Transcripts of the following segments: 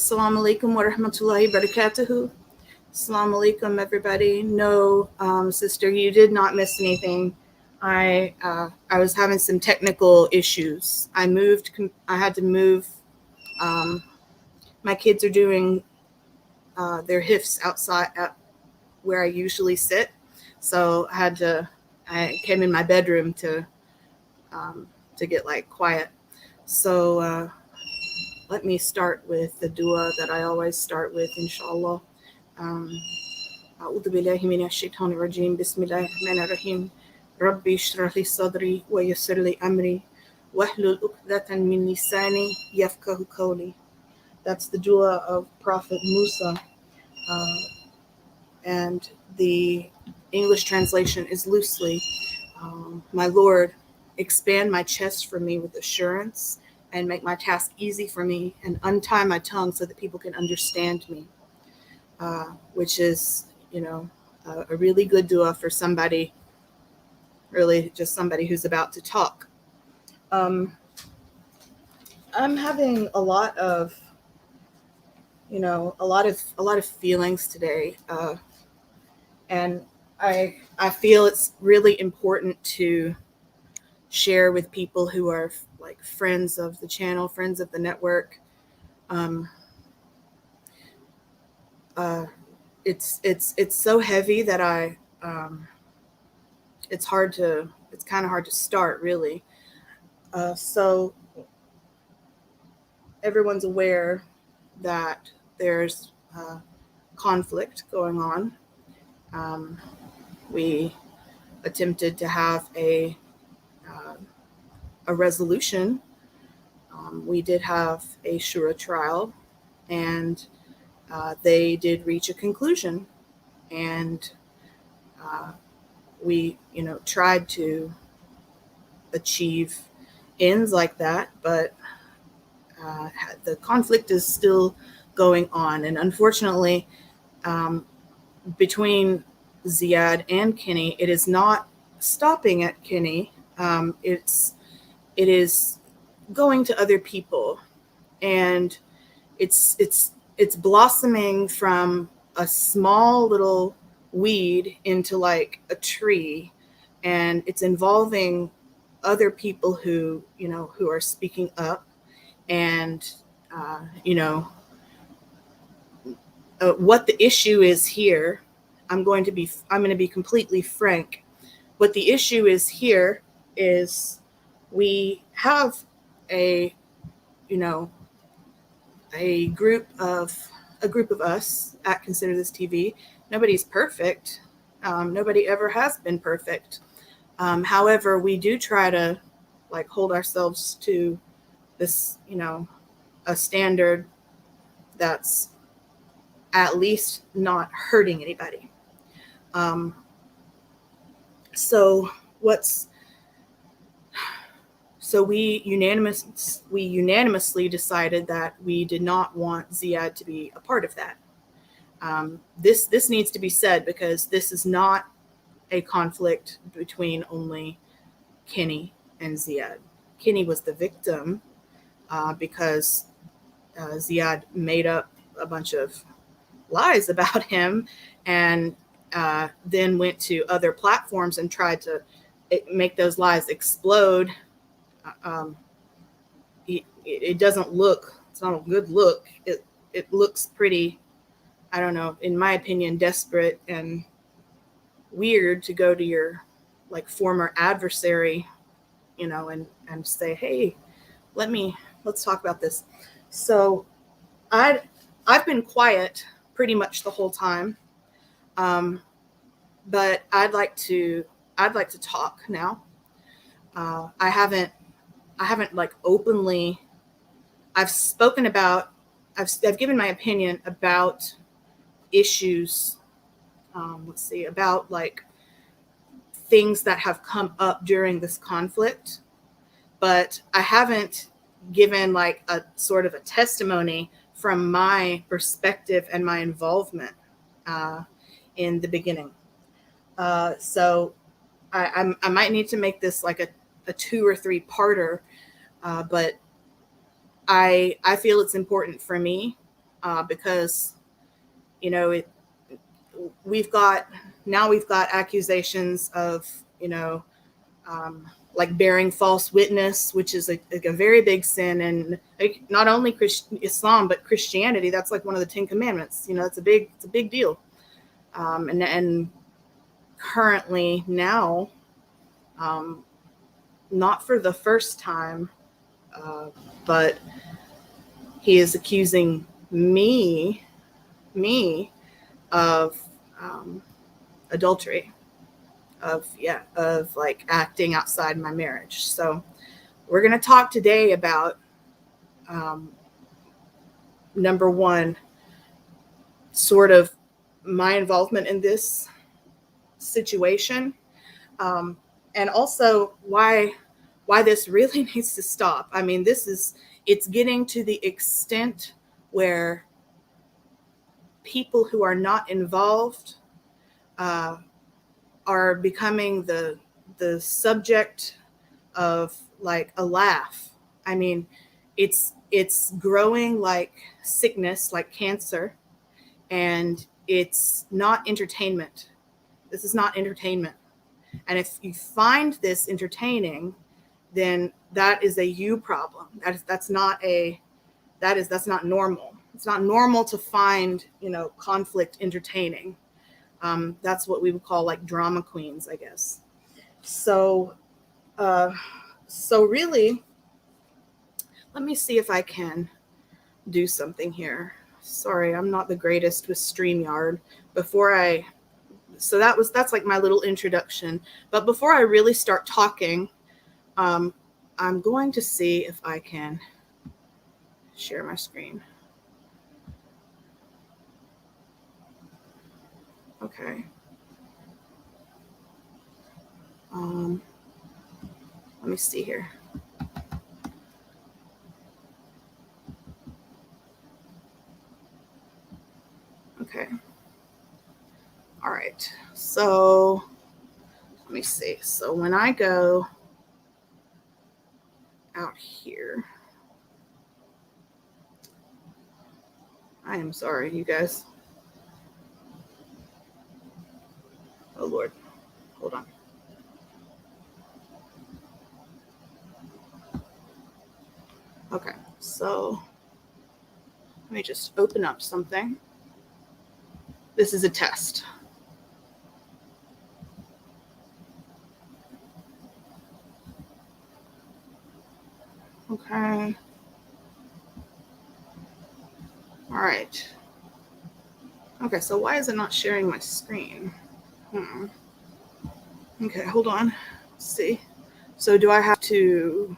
Assalamu alaikum wa rahmatullahi wa barakatuhu. Assalamu alaikum, everybody. No, sister, you did not miss anything. I was having some technical issues. I had to move. Um, my kids are doing their hifs outside at where I usually sit, so I came in my bedroom to get like quiet. So let me start with the dua that I always start with, inshallah. Um, أعوذ بالله من الشيطان الرجيم بسم الله الرحمن الرحيم ربي اشرح لي صدري ويسر لي أمري واحلل عقدة من لساني يفقهوا قولي. That's the dua of Prophet Musa, uh, and the English translation is loosely, my Lord, expand my chest for me with assurance and make my task easy for me and untie my tongue so that people can understand me, which is, a really good dua for somebody, really just somebody who's about to talk. Um, I'm having a lot of feelings today, and I feel it's really important to share with people who are like friends of the channel, friends of the network. Um, uh, it's so heavy that it's kind of hard to start really. So everyone's aware that there's conflict going on. Um, we attempted to have uh, a resolution. We did have a Shura trial, and they did reach a conclusion, and uh, we, tried to achieve ends like that, but uh, the conflict is still going on, and unfortunately, um, between Ziyad and Kenny, it is not stopping at Kenny. It is going to other people, and it's blossoming from a small little weed into like a tree, and it's involving other people who are speaking up, and uh, you know what the issue is here. I'm going to be completely frank. What the issue is here is we have a you know a group of us at Consider This TV. Nobody's perfect. Nobody ever has been perfect. However, we do try to like hold ourselves to this, a standard that's at least not hurting anybody. Um, so what's so we unanimously decided that we did not want Ziyad to be a part of that. This needs to be said because this is not a conflict between only Kenny and Ziyad. Kenny was the victim because Ziyad made up a bunch of lies about him, and then went to other platforms and tried to make those lies explode. Um, it doesn't look. It's not a good look. It looks pretty. I don't know. In my opinion, desperate and weird to go to your like former adversary, and say, hey, let's talk about this. So I I've been quiet pretty much the whole time, um, but I'd like to talk now. I haven't like openly. I've spoken about. I've given my opinion about issues. Let's see, about like things that have come up during this conflict, but I haven't given like a sort of a testimony from my perspective and my involvement uh, in the beginning. So I might need to make this like a 2 or 3 parter, but I feel it's important for me because, we've got accusations of, like bearing false witness, which is like a very big sin. And like, not only Islam, but Christianity, that's like one of the 10 commandments. It's a big deal. And currently now, not for the first time, but he is accusing me of adultery, of like acting outside my marriage. So we're going to talk today about number one, sort of my involvement in this situation, and also why this really needs to stop. I mean, it's getting to the extent where people who are not involved are becoming the subject of like a laugh. I mean, it's growing like sickness, like cancer, and it's not entertainment. This is not entertainment. And if you find this entertaining, then that is a you problem. That's not normal. It's not normal to find, conflict entertaining. That's what we would call like drama queens, I guess. So really, let me see if I can do something here. Sorry, I'm not the greatest with StreamYard. That's like my little introduction. But before I really start talking, I'm going to see if I can share my screen. Okay. Let me see here. Okay. All right. So let me see. So when I go out here, I am sorry, you guys. Oh, Lord. Hold on. Okay. So let me just open up something. This is a test. Okay. All right. Okay, so why is it not sharing my screen? Okay, hold on. Let's see. So do I have to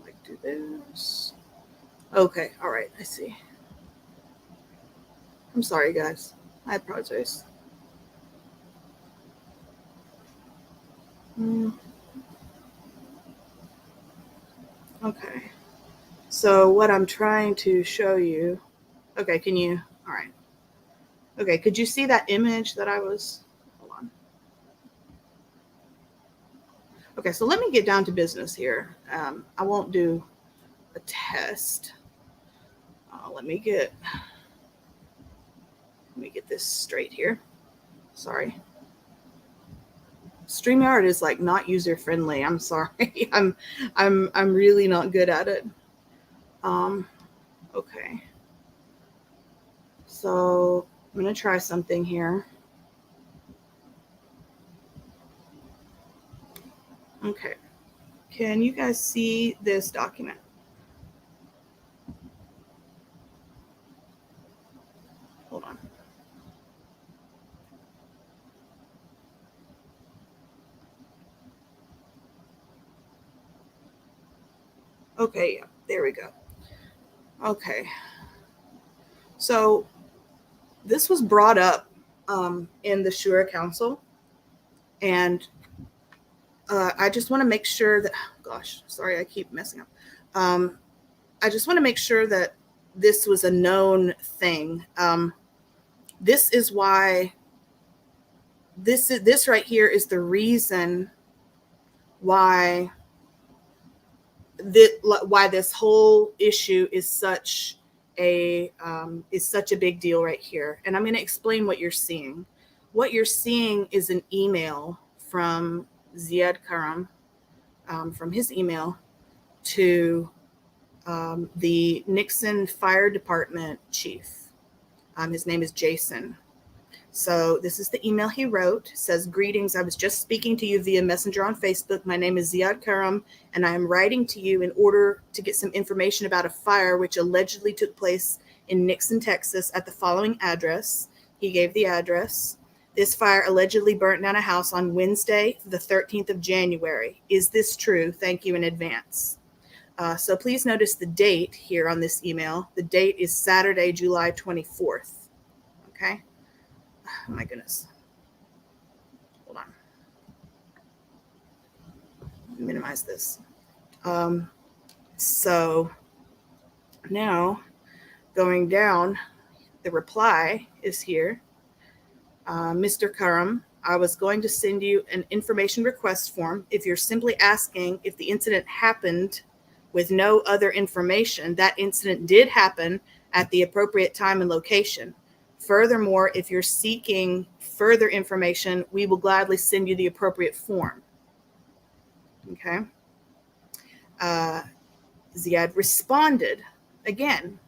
like do this? Okay, all right, I see. I'm sorry, guys. I apologize. Okay. So what I'm trying to show you. Okay, can you? All right. Okay, could you see that image that I was? Hold on. Okay, so let me get down to business here. I won't do a test. Let me get this straight here. Sorry. StreamYard is like not user friendly. I'm sorry. I'm really not good at it. Okay. So I'm gonna try something here. Okay. Can you guys see this document? Hold on. Okay, yeah, there we go. Okay. So this was brought up in the Shura Council, and I just want to make sure that, gosh, sorry, I keep messing up. I just want to make sure that this was a known thing. This is why this right here is the reason why this whole issue is such is such a big deal right here. And I'm going to explain what you're seeing. What you're seeing is an email from Ziyad Karam, from his email to the Nixon Fire Department chief. His name is Jason. So this is the email he wrote. It says, "Greetings. I was just speaking to you via Messenger on Facebook. My name is Ziyad Karam, and I am writing to you in order to get some information about a fire which allegedly took place in Nixon, Texas at the following address." He gave the address. "This fire allegedly burnt down a house on Wednesday, the 13th of January. Is this true? Thank you in advance." So please notice the date here on this email. The date is Saturday, July 24th. Okay. Oh my goodness. Hold on. Minimize this. So now going down, the reply is here. "Mr. Karam, I was going to send you an information request form. If you're simply asking if the incident happened with no other information, that incident did happen at the appropriate time and location. Furthermore, if you're seeking further information, we will gladly send you the appropriate form." Okay. Ziyad responded again,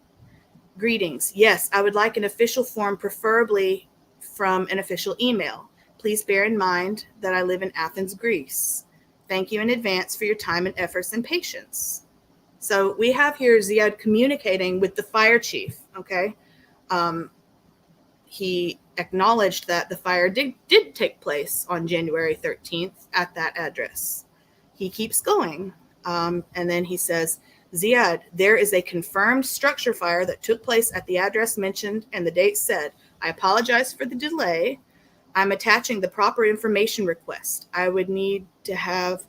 "Greetings. Yes, I would like an official form, preferably from an official email. Please bear in mind that I live in Athens, Greece. Thank you in advance for your time and efforts and patience." So we have here Ziyad communicating with the fire chief. Okay. He acknowledged that the fire did take place on January 13th at that address. He keeps going. And then he says, "Ziyad, there is a confirmed structure fire that took place at the address mentioned and the date said. I apologize for the delay. I'm attaching the proper information request I would need to have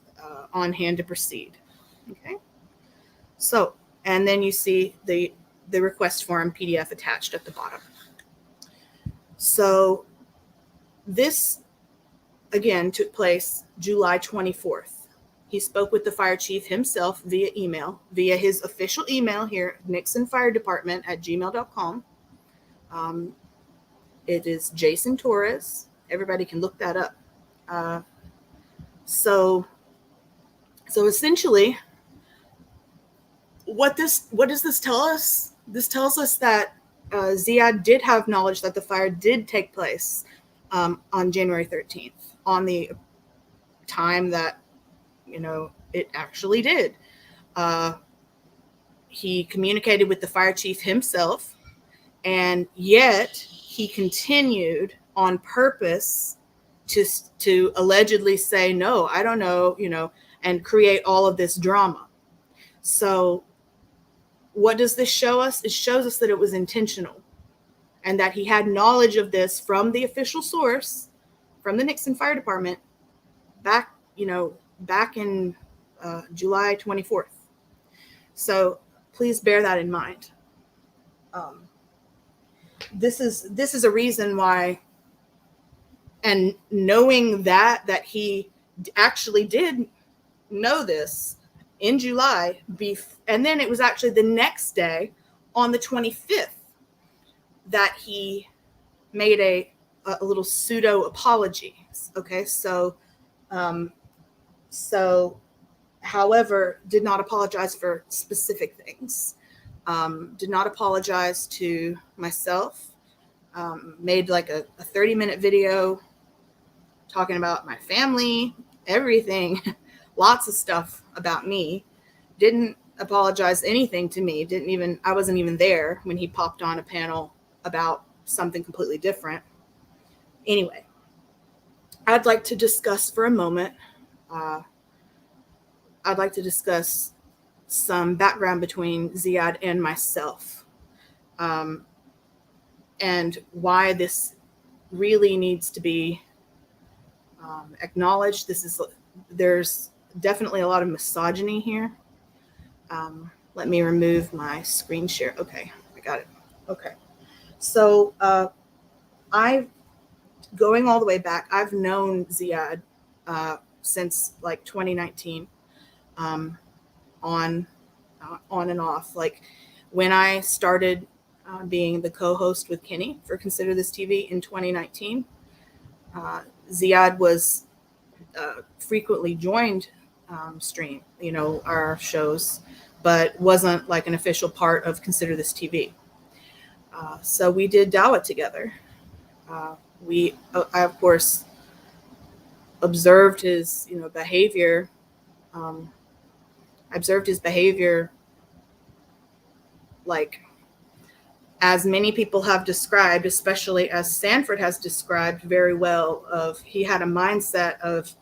on hand to proceed." Okay. So, and then you see the request form PDF attached at the bottom. So this, again, took place July 24th. He spoke with the fire chief himself via email, via his official email here, nixonfiredepartment@gmail.com. It is Jason Torres. Everybody can look that up. So essentially, what does this tell us? This tells us that Ziyad did have knowledge that the fire did take place on January 13th, on the time that, it actually did. He communicated with the fire chief himself, and yet he continued on purpose to allegedly say, "No, I don't know," and create all of this drama. So what does this show us? It shows us that it was intentional and that he had knowledge of this from the official source, from the Nixon Fire Department, back in July 24th. So please bear that in mind. This is a reason why, and knowing that he actually did know this in July, and then it was actually the next day on the 25th that he made a little pseudo apology. Okay, so however, did not apologize for specific things. Did not apologize to myself. Made like a 30-minute video talking about my family, everything, lots of stuff about me. Didn't apologize anything to me. I wasn't even there when he popped on a panel about something completely different. Anyway, I'd like to discuss for a moment, I'd like to discuss some background between Ziyad and myself, and why this really needs to be acknowledged. There's definitely a lot of misogyny here. Let me remove my screen share. Okay, I got it. Okay. So going all the way back, I've known Ziyad since like 2019, on and off. Like when I started being the co-host with Kenny for Consider This TV in 2019. Ziyad was frequently joined stream, our shows, but wasn't like an official part of Consider This TV. So we did Dawah together. I of course observed his, behavior. I observed his behavior, like as many people have described, especially as Sanford has described very well. Of he had a mindset of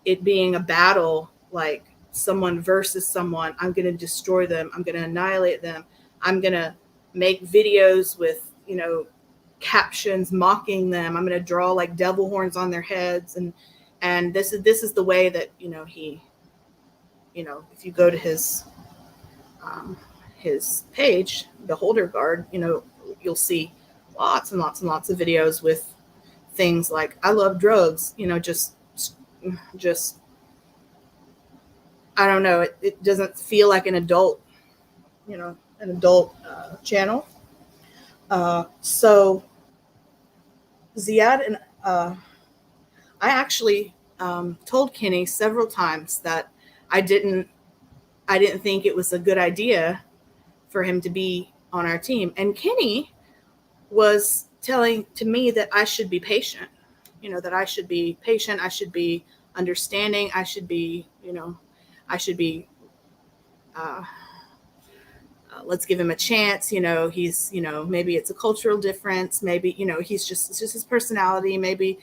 it being a battle, like someone versus someone. I'm going to destroy them. I'm going to annihilate them. I'm going to make videos with, captions mocking them. I'm going to draw like devil horns on their heads. And this is the way that, he, if you go to his page, Beholder Guard, you'll see lots and lots and lots of videos with things like, I love drugs, just I don't know. It doesn't feel like an adult, channel. So Ziyad and I actually told Kenny several times that I didn't think it was a good idea for him to be on our team. And Kenny was telling to me that I should be patient, that I should be patient. I should be understanding. I should be, let's give him a chance. He's, maybe it's a cultural difference. Maybe, it's just his personality. Maybe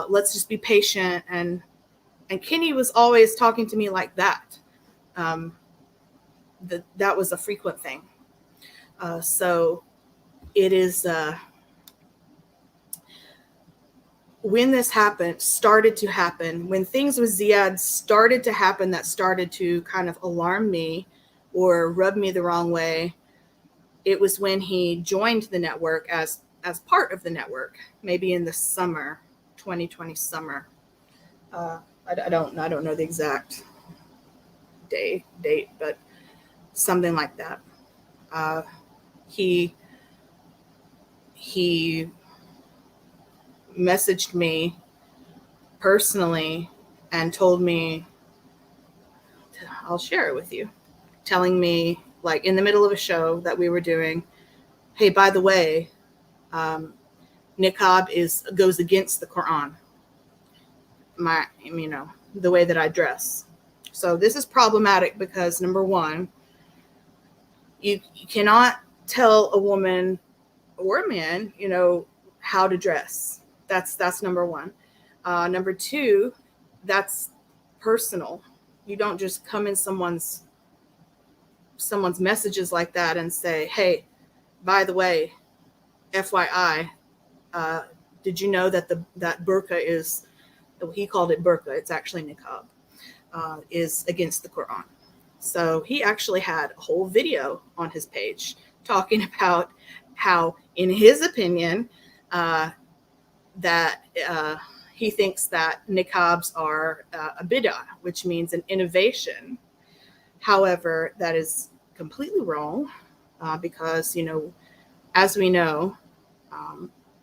let's just be patient. And Kenny was always talking to me like that. That was a frequent thing. So it is, when this started to happen, when things with Ziyad started to happen that started to kind of alarm me or rub me the wrong way, it was when he joined the network as part of the network, maybe in the summer, 2020 summer. I don't know the exact date, but something like that. He messaged me personally and told me, I'll share it with you, telling me, like in the middle of a show that we were doing, hey, by the way, niqab goes against the Quran, the way that I dress. So this is problematic because, number one, you cannot tell a woman or a man, how to dress. That's number one. Number two, that's personal. You don't just come in someone's messages like that and say, hey, by the way, FYI, did you know that that burqa is, he called it burqa, it's actually niqab, is against the Quran. So he actually had a whole video on his page talking about how, in his opinion, that he thinks that niqabs are a bid'ah, which means an innovation. However, that is completely wrong because, as we know,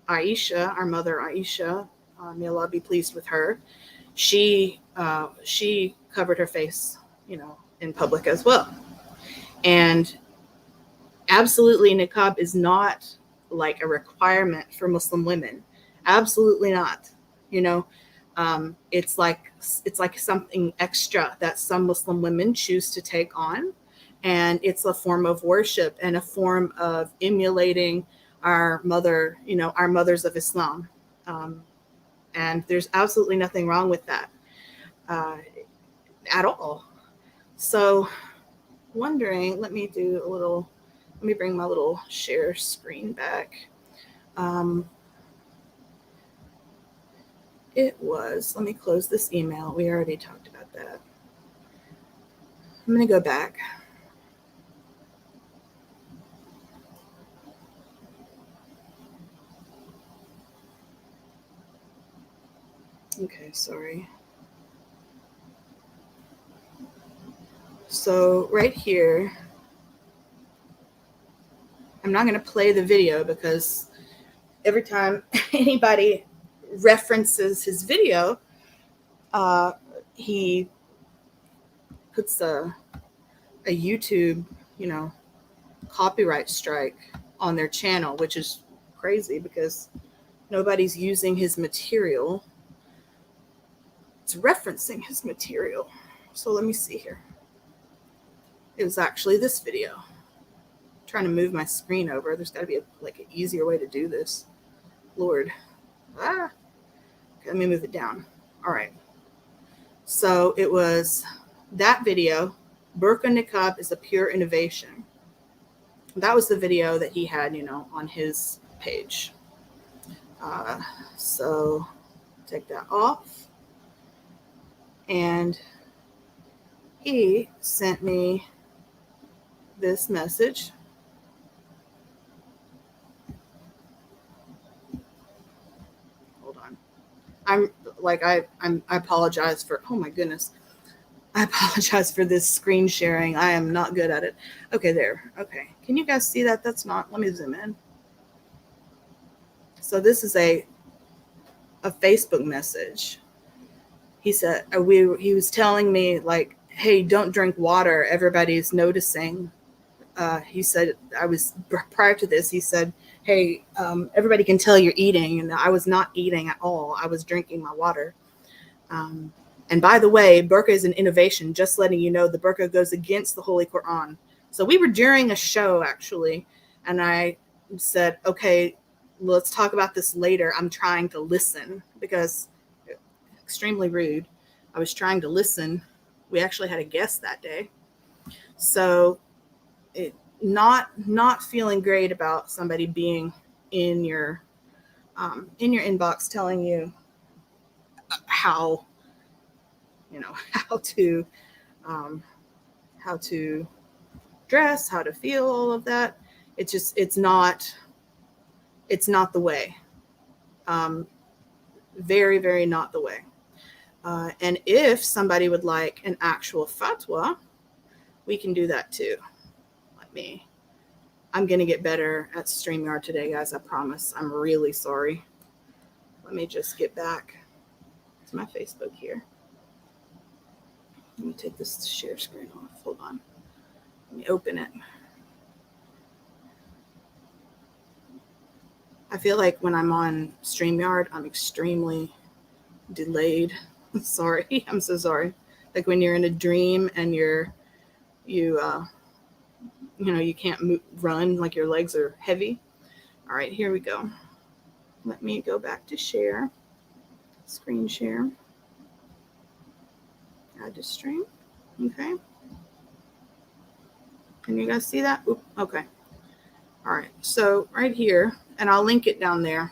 Aisha, our mother Aisha, may Allah be pleased with her, she covered her face, in public as well. And absolutely, niqab is not like a requirement for Muslim women. Absolutely not. It's like something extra that some Muslim women choose to take on, and it's a form of worship and a form of emulating our mothers of Islam. And there's absolutely nothing wrong with that at all. So wondering, let me bring my little share screen back. Let me close this email. We already talked about that. I'm going to go back. Okay, sorry. So right here, I'm not going to play the video because every time anybody references his video, he puts a YouTube, copyright strike on their channel, which is crazy because nobody's using his material. It's referencing his material. So let me see here. It was actually this video. I'm trying to move my screen over. There's got to be an easier way to do this. Lord. Okay, let me move it down. All right. So it was that video, Burqa Niqab is a pure innovation. That was the video that he had, on his page. So take that off. And he sent me this message. Hold on. I apologize for, oh my goodness. I apologize for this screen sharing. I am not good at it. Okay, there. Okay. Can you guys see that? That's not, let me zoom in. So this is a Facebook message. He said, he was telling me hey, don't drink water. Everybody's noticing. He said, prior to this, he said, hey, everybody can tell you're eating. And I was not eating at all. I was drinking my water. And by the way, burqa is an innovation, just letting you know the burqa goes against the Holy Quran. So we were during a show, actually, and I said, okay, let's talk about this later. I'm trying to listen because extremely rude. I was trying to listen. We actually had a guest that day. So not feeling great about somebody being in your inbox telling you how to dress, how to feel, all of that. It's not the way. Very, very not the way. And if somebody would like an actual fatwa, we can do that too. I'm going to get better at StreamYard today, guys. I promise. I'm really sorry. Let me just get back to my Facebook here. Let me take this share screen off. Hold on. Let me open it. I feel like when I'm on StreamYard, I'm extremely delayed. Sorry. I'm so sorry. Like when you're in a dream and you can't run, like your legs are heavy. All right, here we go. Let me go back to share. Screen share. Add to stream. Okay. Can you guys see that? Oop, okay. All right. So right here, and I'll link it down there.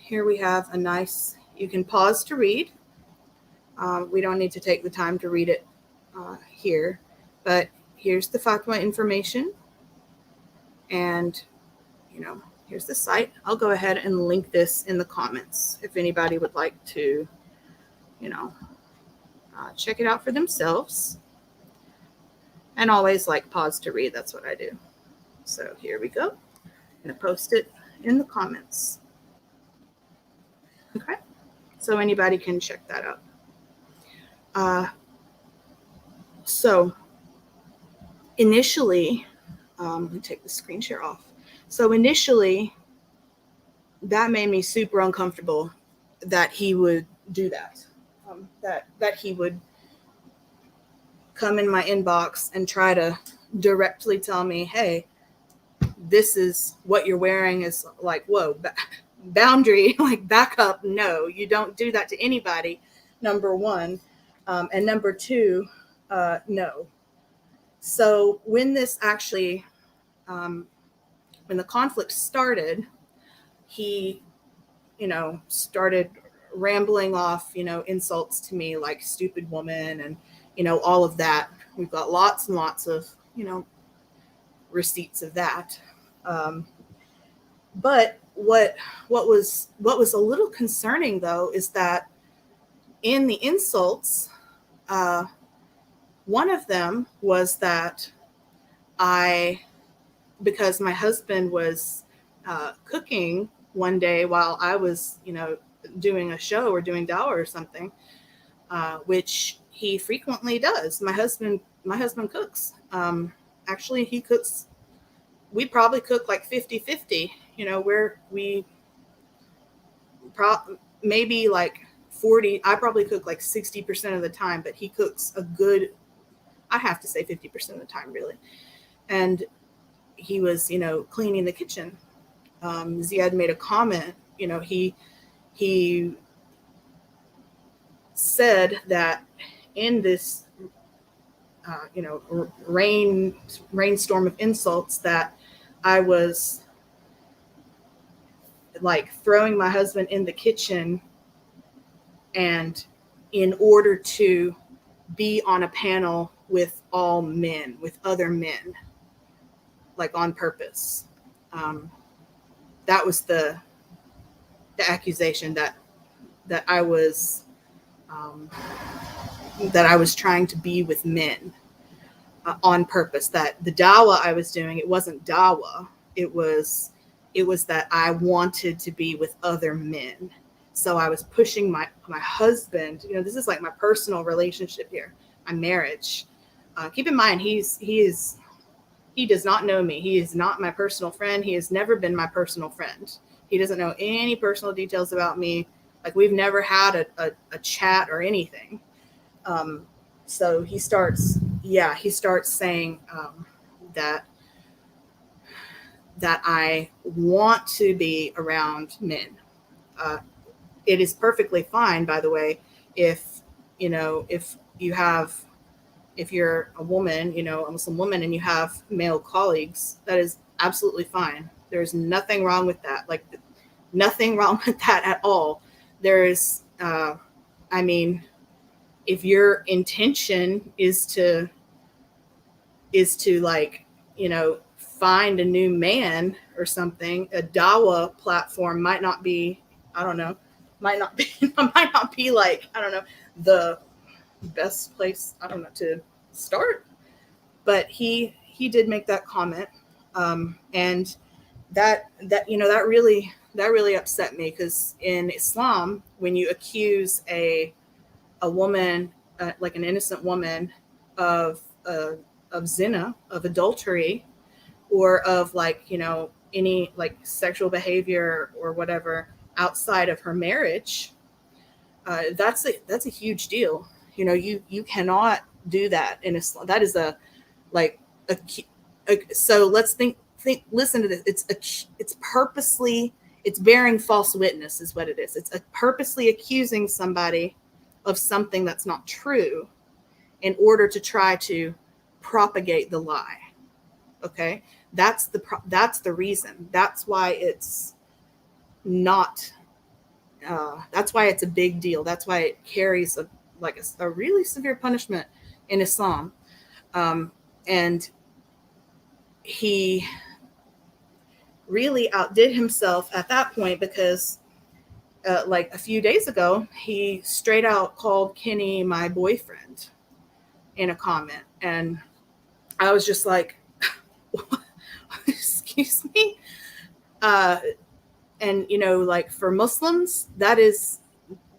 Here we have a nice, you can pause to read. We don't need to take the time to read it here, but here's the fatwa information. And, here's the site. I'll go ahead and link this in the comments if anybody would like to, check it out for themselves. And always pause to read. That's what I do. So here we go. I'm going to post it in the comments. Okay. So anybody can check that out. So initially, let me take the screen share off. So initially, that made me super uncomfortable that he would do that. That he would come in my inbox and try to directly tell me, hey, this is what you're wearing is whoa, boundary, back up. No, you don't do that to anybody, number one. And number two, no. So when this actually, when the conflict started, he, started rambling off, insults to me like stupid woman and, all of that. We've got lots and lots of, receipts of that. But what was a little concerning though is that in the insults, one of them was that I because my husband was cooking one day while I was, doing a show or doing dawah or something, which he frequently does. My husband cooks. Actually, he cooks. We probably cook like 50-50, where we maybe like 40. I probably cook like 60% of the time, but he cooks a good, I have to say 50% of the time, really. And he was, cleaning the kitchen. Ziyad made a comment. He said that in this, rainstorm of insults, that I was like throwing my husband in the kitchen, and in order to be on a panel with all men, with other men, like on purpose. That was the accusation that I was trying to be with men on purpose. That the dawah I was doing, it wasn't dawah. It was that I wanted to be with other men. So I was pushing my husband. This is like my personal relationship here, my marriage. Keep in mind, he does not know me. He is not my personal friend. He has never been my personal friend. He doesn't know any personal details about me. Like, we've never had a chat or anything. So he starts saying that I want to be around men. It is perfectly fine, by the way, if you're a woman, a Muslim woman, and you have male colleagues. That is absolutely fine. There's nothing wrong with that. Like, nothing wrong with that at all. There's, if your intention is to like, find a new man or something, a dawah platform might not be, might not be like, the best place, to start. But he did make that comment, and that really upset me, because in Islam, when you accuse a woman, like an innocent woman, of zina, of adultery, or of like, any like sexual behavior or whatever outside of her marriage, that's a huge deal. You cannot do that in Islam. That is so let's think, listen to this. It's purposely, it's bearing false witness is what it is. It's purposely accusing somebody of something that's not true in order to try to propagate the lie. Okay? That's the reason. That's why it's not, that's why it's a big deal. That's why it carries a really severe punishment in Islam. And he really outdid himself at that point, because like a few days ago, he straight out called Kenny my boyfriend in a comment. And I was just like, excuse me? And, like, for Muslims, that is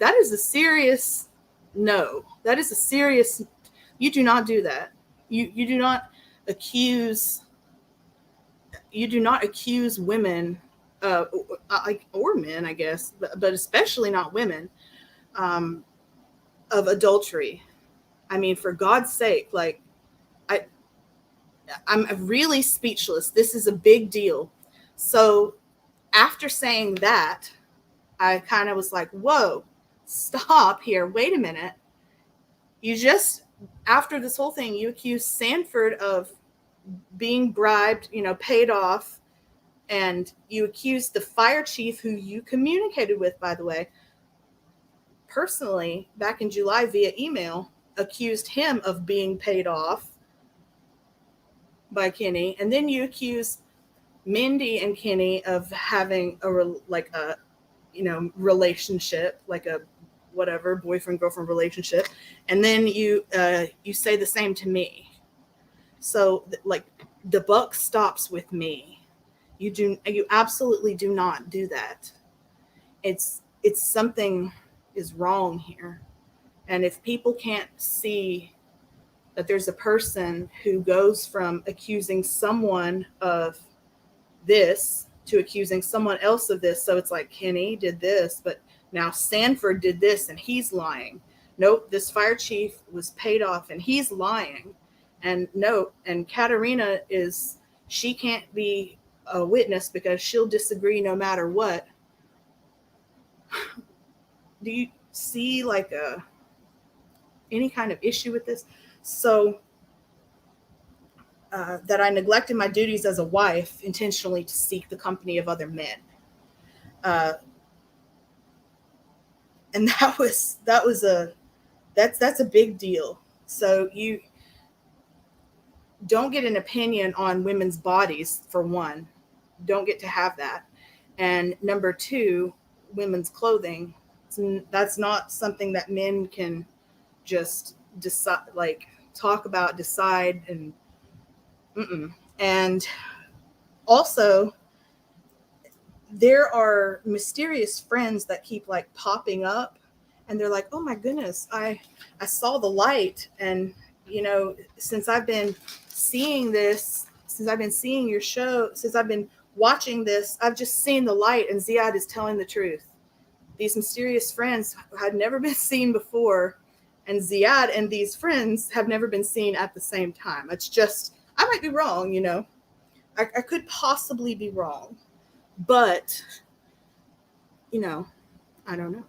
a serious no. That is a serious, you do not do that. You do not accuse women, or men, I guess, but especially not women, of adultery. I mean, for God's sake, like, I'm really speechless. This is a big deal. So after saying that, I kind of was like, whoa, stop here. Wait a minute. You just, after this whole thing, you accused Sanford of being bribed, paid off. And you accused the fire chief, who you communicated with, by the way, personally, back in July via email, accused him of being paid off by Kenny. And then you accuse Mindy and Kenny of having a relationship, like a whatever, boyfriend girlfriend relationship, and then you say the same to me. So like, the buck stops with me. You absolutely do not do that. It's something is wrong here. And if people can't see that there's a person who goes from accusing someone of this to accusing someone else of this, so it's like Kenny did this, but now Sanford did this and he's lying. Nope, this fire chief was paid off and he's lying. And nope, and Katarina she can't be a witness because she'll disagree no matter what. Do you see like any kind of issue with this? So that I neglected my duties as a wife intentionally to seek the company of other men. And that's a big deal. So you don't get an opinion on women's bodies, for one. Don't get to have that. And number two, women's clothing. That's not something that men can just decide, like talk about, decide, and and also there are mysterious friends that keep like popping up, and they're like, oh my goodness, I saw the light, and since I've been seeing this, since I've been seeing your show, since I've been watching this, I've just seen the light, and Ziyad is telling the truth. These mysterious friends had never been seen before, and Ziyad and these friends have never been seen at the same time. It's just, I might be wrong, I could possibly be wrong, but I don't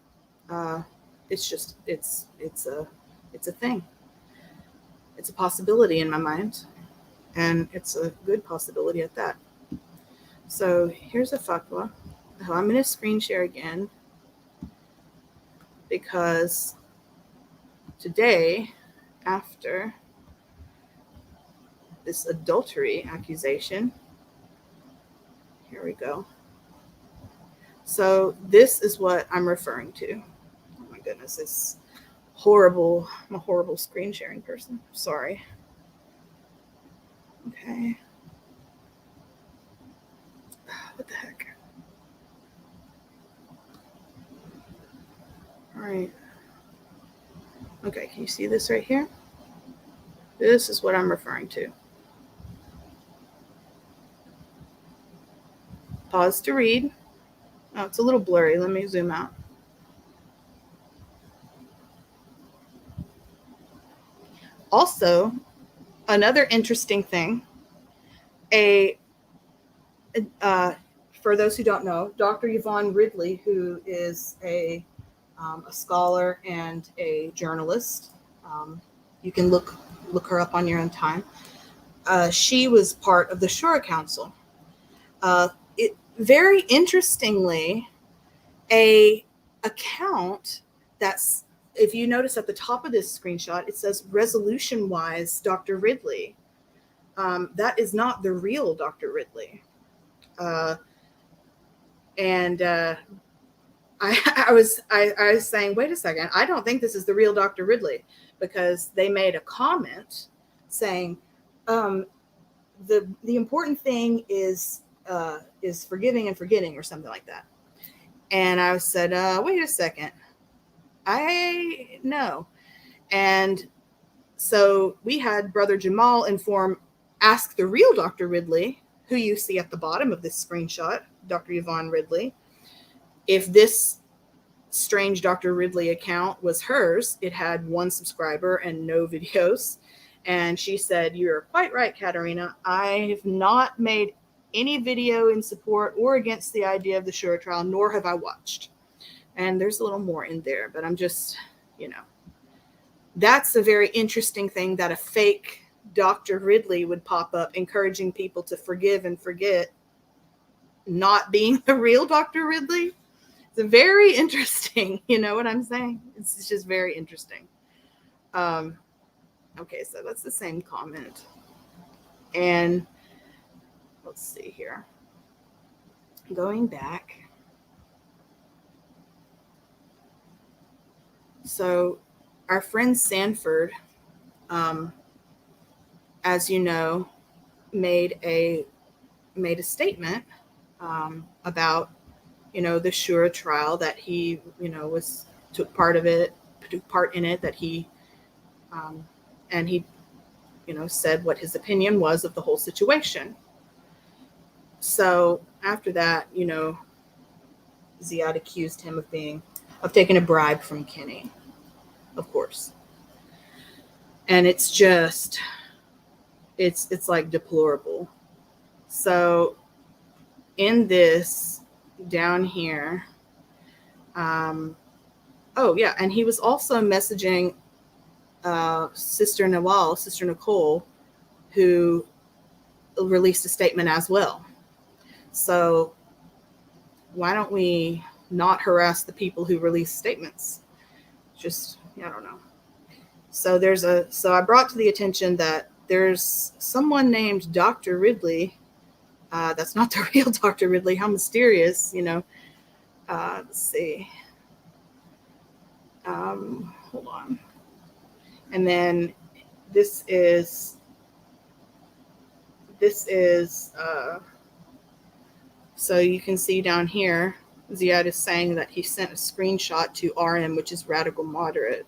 know. It's just it's a thing. It's a possibility in my mind, and it's a good possibility at that. So here's a fatwa. I'm going to screen share again because today, after this adultery accusation, here we go. So this is what I'm referring to. Oh my goodness, it's horrible. I'm a horrible screen sharing person. Sorry. Okay. What the heck? All right. Okay, can you see this right here? This is what I'm referring to. Pause to read. Oh, it's a little blurry. Let me zoom out. Also, another interesting thing, for those who don't know, Dr. Yvonne Ridley, who is a scholar and a journalist, you can look her up on your own time. She was part of the Shura Council. Very interestingly, a account that's, if you notice at the top of this screenshot, it says resolution-wise Dr. Ridley. That is not the real Dr. Ridley. I was saying, wait a second, I don't think this is the real Dr. Ridley, because they made a comment saying the important thing is forgiving and forgetting, or something like that. And I said, wait a second, I know. And so we had Brother Jamal ask the real Dr. Ridley, who you see at the bottom of this screenshot, Dr. Yvonne Ridley, if this strange Dr. Ridley account was hers. It had 1 subscriber and no videos. And she said, you're quite right, Katarina. I have not made any video in support or against the idea of the Shura trial, nor have I watched. And there's a little more in there, but I'm just, that's a very interesting thing, that a fake Dr. Ridley would pop up encouraging people to forgive and forget, not being the real Dr. Ridley. It's very interesting. You know what I'm saying? It's just very interesting. Okay, so that's the same comment. And let's see here. Going back. So our friend Sanford, as you know, made a statement about, the Shura trial, that he, took part in it, that he, and he, said what his opinion was of the whole situation. So after that, Ziyad accused him of taking a bribe from Kenny, of course. And it's just, it's like deplorable. So in this down here, oh yeah, and he was also messaging Sister Nicole, who released a statement as well. So why don't we not harass the people who release statements? Just, I don't know. So I brought to the attention that there's someone named Dr. Ridley. That's not the real Dr. Ridley. How mysterious, let's see. Hold on. And then this is so you can see down here, Ziyad is saying that he sent a screenshot to RM, which is radical moderate.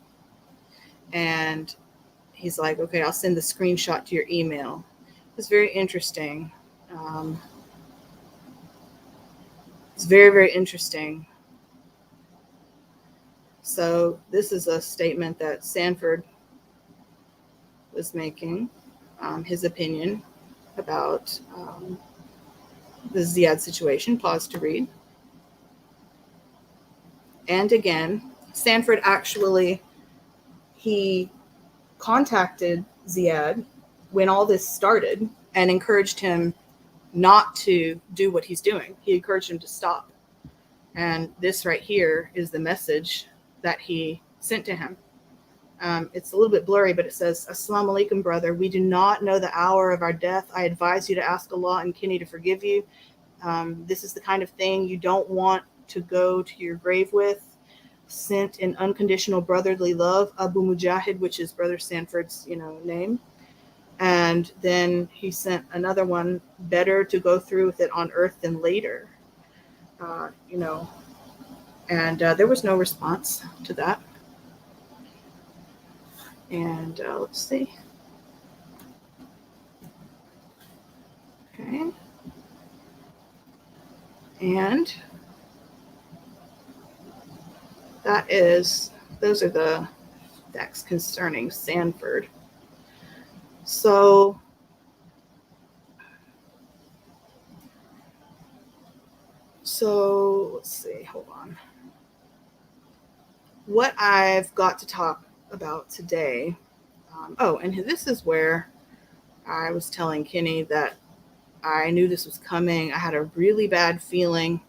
And he's like, okay, I'll send the screenshot to your email. It's very interesting. It's very, very interesting. So this is a statement that Sanford was making, his opinion about the Ziyad situation. Pause to read. And again, Sanford actually, he contacted Ziyad when all this started and encouraged him not to do what he's doing. He encouraged him to stop. And this right here is the message that he sent to him. It's a little bit blurry, but it says, Assalamu alaikum, brother. We do not know the hour of our death. I advise you to ask Allah and Kenny to forgive you. This is the kind of thing you don't want to go to your grave with. Sent in unconditional brotherly love, Abu Mujahid, which is Brother Sanford's, name. And then he sent another one, better to go through with it on earth than later. And there was no response to that. And let's see. Okay. And those are the facts concerning Sanford. So let's see, hold on. What I've got to talk about today. And this is where I was telling Kenny that I knew this was coming. I had a really bad feeling.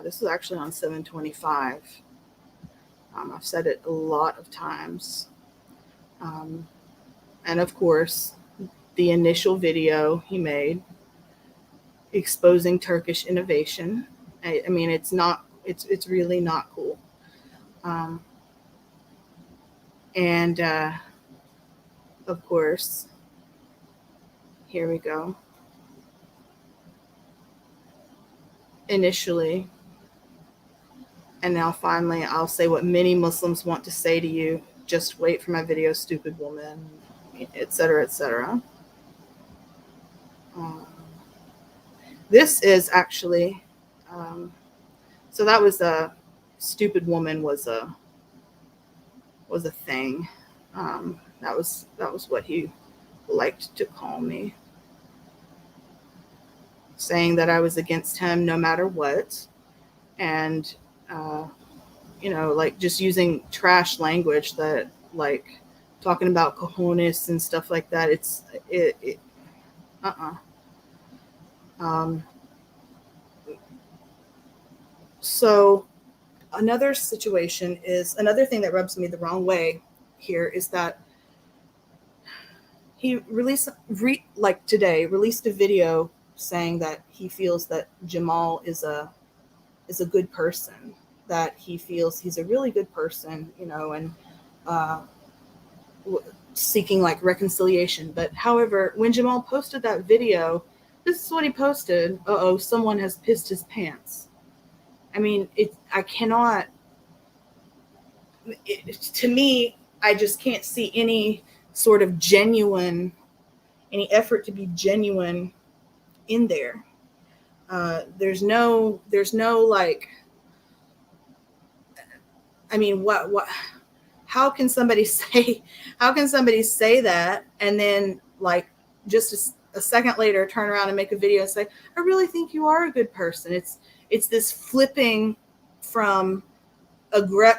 This was actually on 7/25. I've said it a lot of times. And of course, the initial video he made exposing Turkish innovation. I mean, it's really not cool. And of course, here we go. Initially, and now finally, I'll say what many Muslims want to say to you. Just wait for my video, stupid woman, etc., etc. This is actually, so that was a stupid woman was a thing. That was what he liked to call me, saying that I was against him no matter what, and like just using trash language, that like talking about cojones and stuff like that. So another situation is, another thing that rubs me the wrong way here is that he released a video saying that he feels that Jamal is a good person, that he feels he's a really good person, and seeking like reconciliation. But however, when Jamal posted that video, this is what he posted. Uh-oh, someone has pissed his pants. I mean, I cannot, to me, I just can't see any sort of any effort to be genuine in there. There's no like, I mean, what, how can somebody say that and then like just a second later turn around and make a video and say, I really think you are a good person. It's this flipping from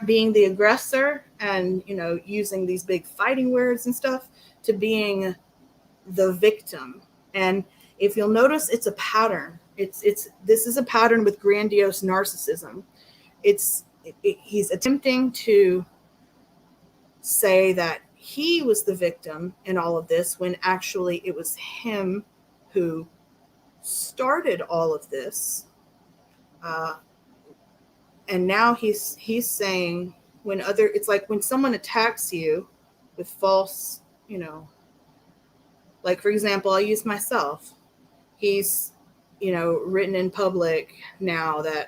being the aggressor and, you know, using these big fighting words and stuff to being the victim. And if you'll notice, it's a pattern. This is a pattern with grandiose narcissism. He's attempting to say that he was the victim in all of this when actually it was him who started all of this. And now he's saying it's like when someone attacks you with false, you know, like for example, I'll use myself. He's, you know, written in public now that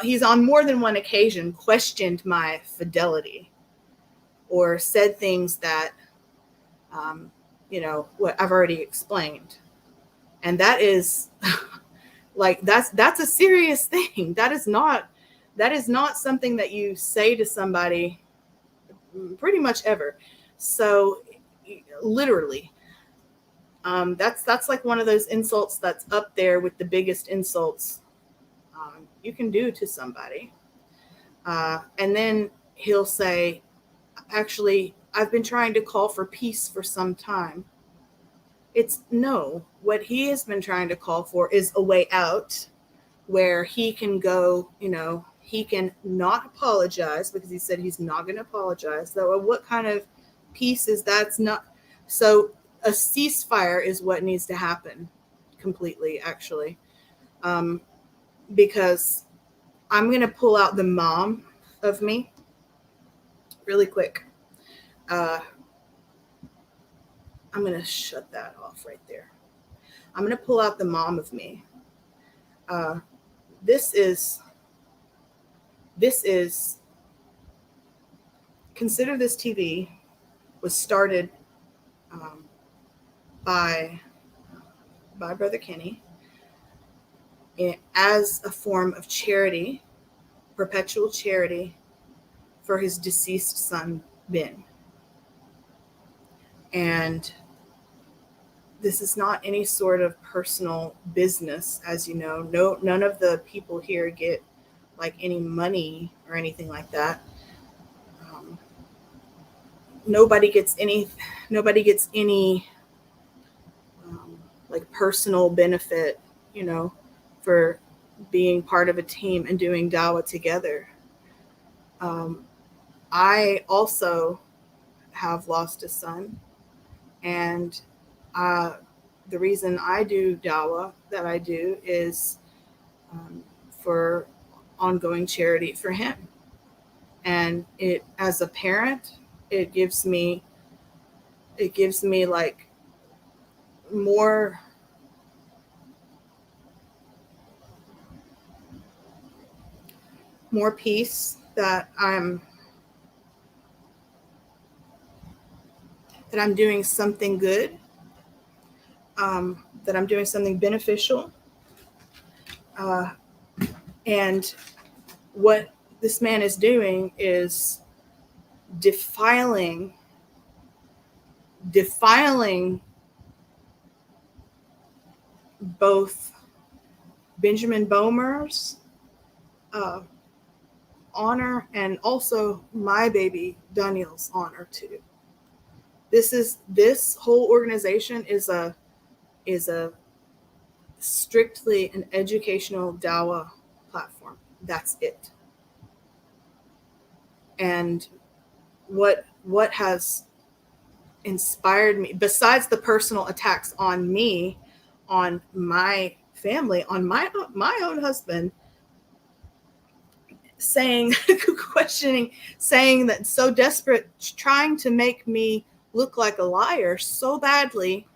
he's on more than one occasion questioned my fidelity or said things that, you know, what I've already explained. And that is like, that's a serious thing. That is not something that you say to somebody pretty much ever. So literally, that's like one of those insults that's up there with the biggest insults you can do to somebody. And then he'll say, actually, I've been trying to call for peace for some time. What he has been trying to call for is a way out where he can go, you know, he can not apologize because he said he's not going to apologize. So what kind of peace is that's not? So a ceasefire is what needs to happen completely, actually. Because I'm going to pull out the mom of me really quick. I'm going to shut that off right there. I'm going to pull out the mom of me. This is, consider this TV was started by Brother Kenny as a form of charity, perpetual charity for his deceased son, Ben. And this is not any sort of personal business, as you know. None of the people here get like any money or anything like that. Nobody gets any like personal benefit, you know, for being part of a team and doing dawah together. I also have lost a son, and the reason I do dawah that I do is for ongoing charity for him. And it, as a parent, it gives me like more peace that I'm doing something good, that I'm doing something beneficial. And what this man is doing is defiling both Benjamin Bomer's honor and also my baby Daniel's honor too. This whole organization is a strictly an educational dawah platform. That's it. And what has inspired me, besides the personal attacks on me, on my family, on my own husband, saying, questioning, saying that so desperate, trying to make me look like a liar so badly,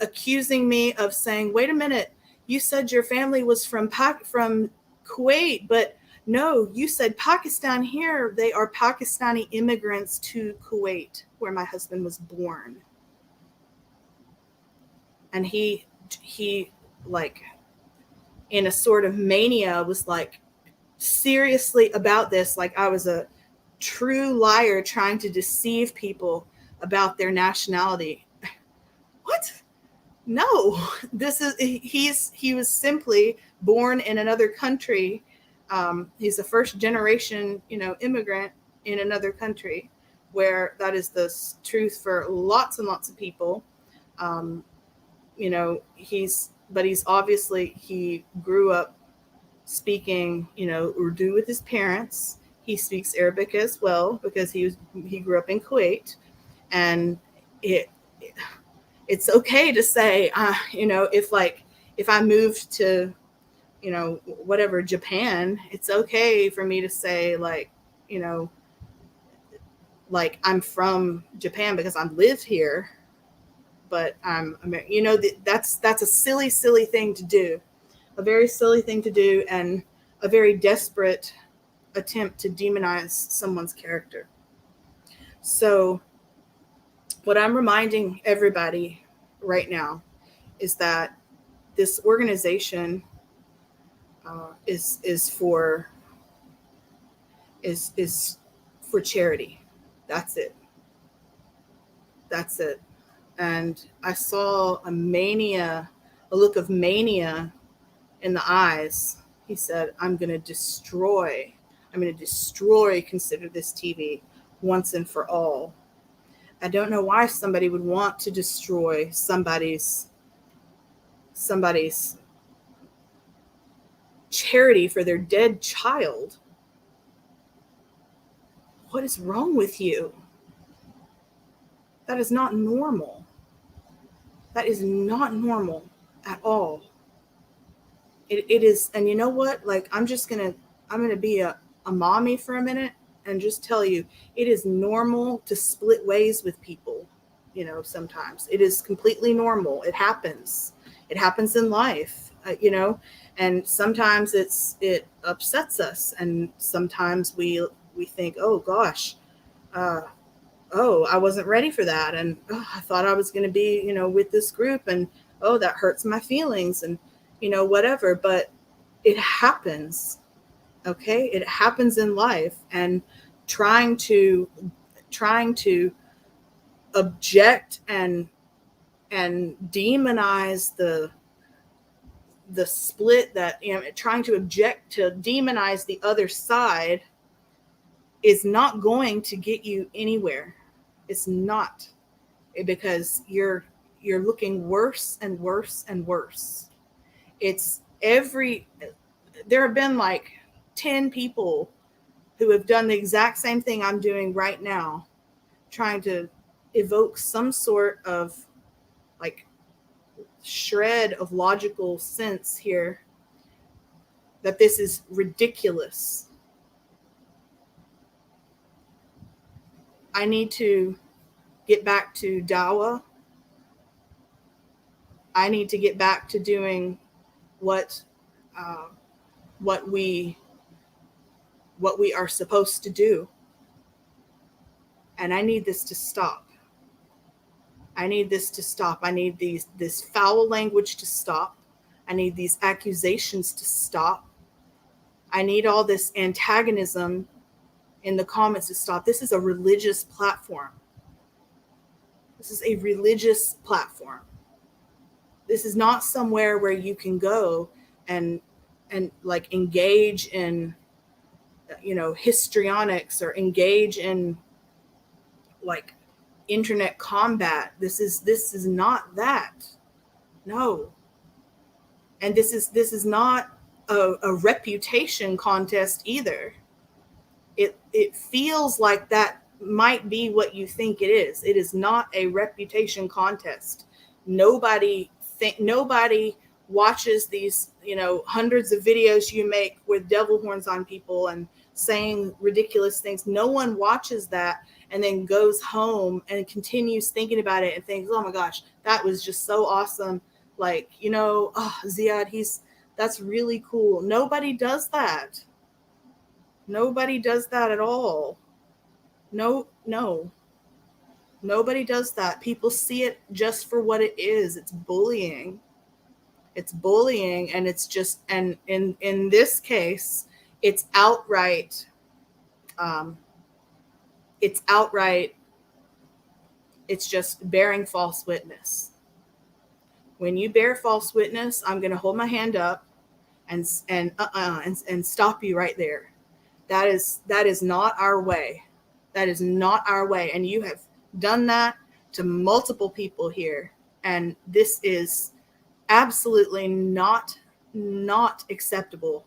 accusing me of saying, wait a minute, you said your family was from Kuwait, but no, you said Pakistan here. They are Pakistani immigrants to Kuwait, where my husband was born. And he like, in a sort of mania, was like, seriously about this, like I was a true liar trying to deceive people about their nationality. What? No, he was simply born in another country. He's a first generation, immigrant in another country, where that is the truth for lots and lots of people. He's obviously, he grew up speaking, Urdu with his parents. He speaks Arabic as well because he grew up in Kuwait, and it's okay to say, if I moved to, whatever, Japan, it's okay for me to say, like, like I'm from Japan because I've lived here, but that's a silly thing to do, a very silly thing to do, and a very desperate attempt to demonize someone's character. So what I'm reminding everybody right now is that this organization is for charity. That's it. And I saw a look of mania in the eyes. He said, I'm going to destroy Consider This TV once and for all. I don't know why somebody would want to destroy somebody's charity for their dead child. What is wrong with you? That is not normal. That is not normal at all. It is, and you know what? Like, I'm gonna be a mommy for a minute and just tell you, it is normal to split ways with people. Sometimes it is completely normal. It happens. It happens in life. And sometimes it upsets us, and sometimes we think, oh gosh, I wasn't ready for that, and I thought I was going to be, with this group, and that hurts my feelings, and whatever. But it happens. Okay, it happens in life, and trying to object and demonize the split, that trying to object to demonize the other side is not going to get you anywhere. It's not, because you're looking worse and worse and worse. There have been like 10 people who have done the exact same thing I'm doing right now, trying to evoke some sort of like shred of logical sense here, that this is ridiculous. I need to get back to dawah. I need to get back to doing what we are supposed to do. And I need this to stop. I need this foul language to stop. I need these accusations to stop. I need all this antagonism in the comments to stop. This is a religious platform. This is a religious platform. This is not somewhere where you can go and like engage in, histrionics, or engage in like internet combat. This is not that. No. And this is not a reputation contest either. It feels like that might be what you think it is. It is not a reputation contest. Nobody watches these, hundreds of videos you make with devil horns on people and saying ridiculous things. No one watches that and then goes home and continues thinking about it and thinks, oh my gosh, that was just so awesome. Like, Ziyad, that's really cool. Nobody does that. Nobody does that at all. No. Nobody does that. People see it just for what it is. It's bullying. It's bullying, and it's just, and in this case, it's outright, it's outright, it's just bearing false witness. When you bear false witness, I'm going to hold my hand up and stop you right there. That is not our way. That is not our way. And you have done that to multiple people here. And this is absolutely not acceptable.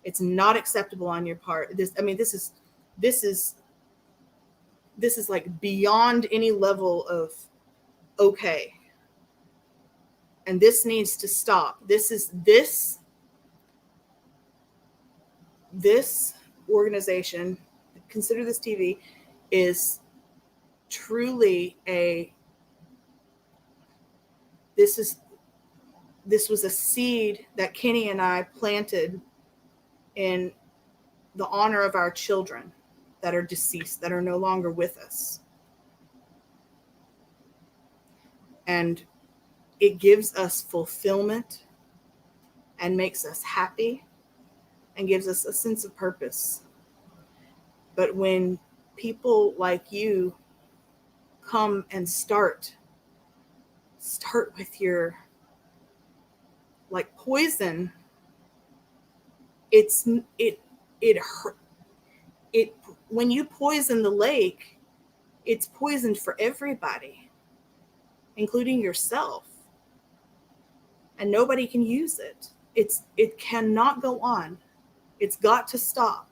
It's not acceptable on your part. This is like beyond any level of okay. And this needs to stop. This organization, consider this TV, is truly this was a seed that Kenny and I planted in the honor of our children that are deceased, that are no longer with us. And it gives us fulfillment and makes us happy and gives us a sense of purpose. But when people like you come and start with your like poison, it when you poison the lake, it's poisoned for everybody, including yourself, and nobody can use it. It cannot go on. It's got to stop.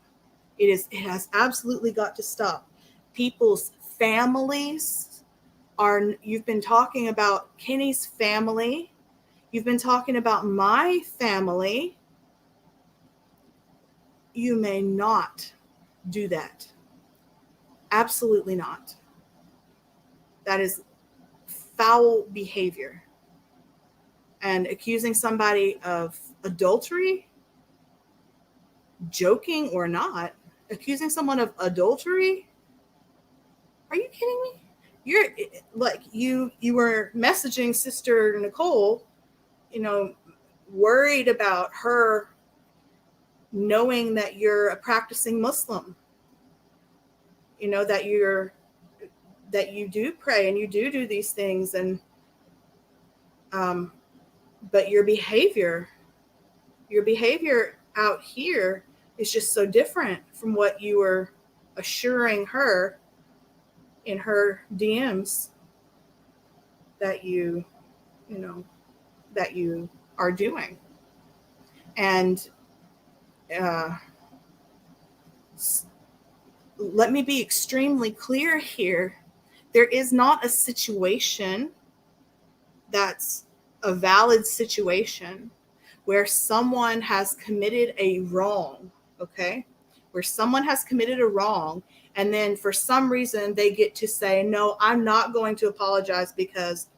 It has absolutely got to stop. People's families you've been talking about Kenny's family. You've been talking about my family. You may not do that. Absolutely not. That is foul behavior. And accusing somebody of adultery, joking or not, accusing someone of adultery? Are you kidding me? You're like, you were messaging Sister Nicole, worried about her knowing that you're a practicing Muslim, that you do pray and you do these things, and but your behavior out here is just so different from what you were assuring her in her DMs that you are doing. And let me be extremely clear here. There is not a situation that's a valid situation where someone has committed a wrong, okay? Where someone has committed a wrong, and then for some reason they get to say, no, I'm not going to apologize because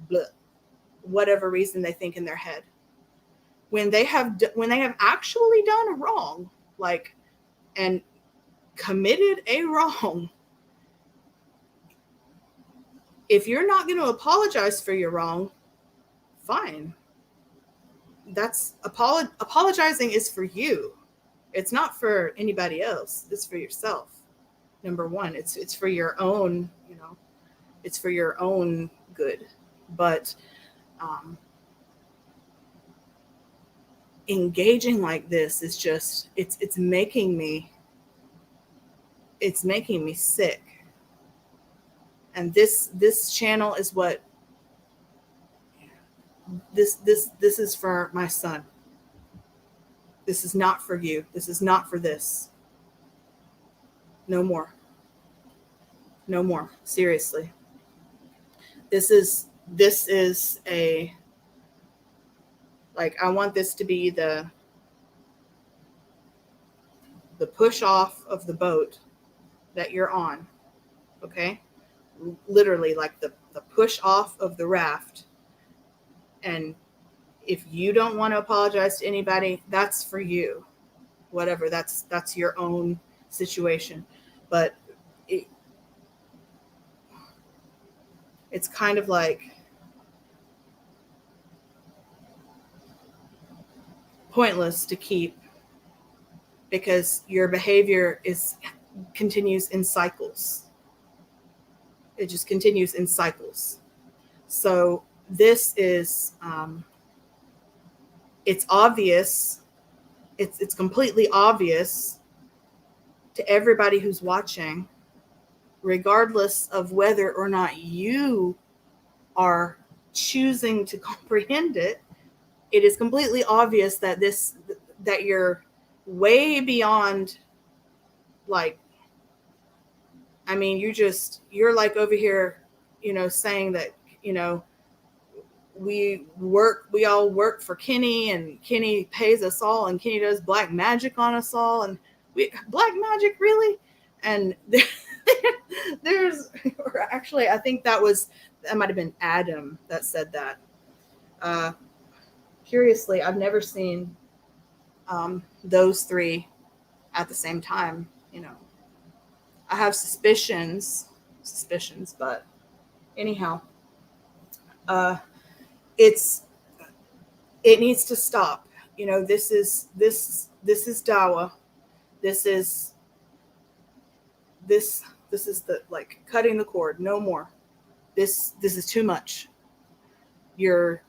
blah, whatever reason they think in their head. When they have actually done a wrong, like, and committed a wrong, if you're not going to apologize for your wrong, fine. That's apologizing is for you. It's not for anybody else. It's for yourself. Number one, it's for your own, it's for your own good. But engaging like this is just, it's making me sick. And this channel is what this is for my son. This is not for you. This is not for this. No more. No more. Seriously. This is Like, I want this to be the push off of the boat that you're on. Okay? Literally, like the push off of the raft. And if you don't want to apologize to anybody, that's for you. Whatever, that's your own situation. But it's kind of like pointless to keep, because your behavior continues in cycles. It just continues in cycles. So this is it's obvious. It's completely obvious to everybody who's watching, regardless of whether or not you are choosing to comprehend it. It is completely obvious that that you're way beyond, like, I mean, you're like over here, saying that, we all work for Kenny, and Kenny pays us all, and Kenny does black magic on us all, and black magic, really? And there's actually, I think that might have been Adam that said that. Curiously, I've never seen those three at the same time. I have suspicions, but anyhow, it needs to stop. This is dawa. This is the, like, cutting the cord. No more. This is too much. You're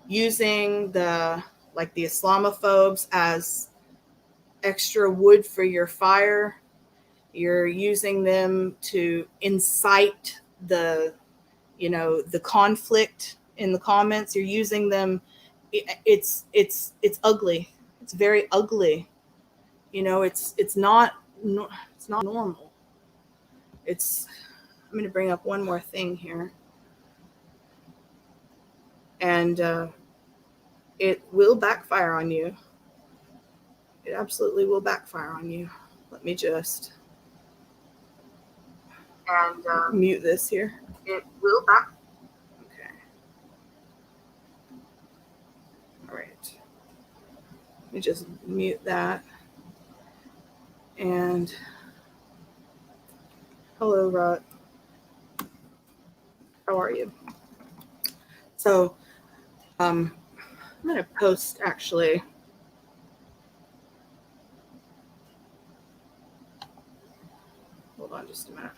using the Islamophobes as extra wood for your fire. You're using them to incite the conflict in the comments. You're using them. It's ugly. It's very ugly. It's not normal. I'm going to bring up one more thing here. And it will backfire on you. It absolutely will backfire on you. Let me just mute this here. It will back. Okay. All right. Let me just mute that. And hello, Rod. How are you? So, I'm going to post, actually. Hold on just a minute.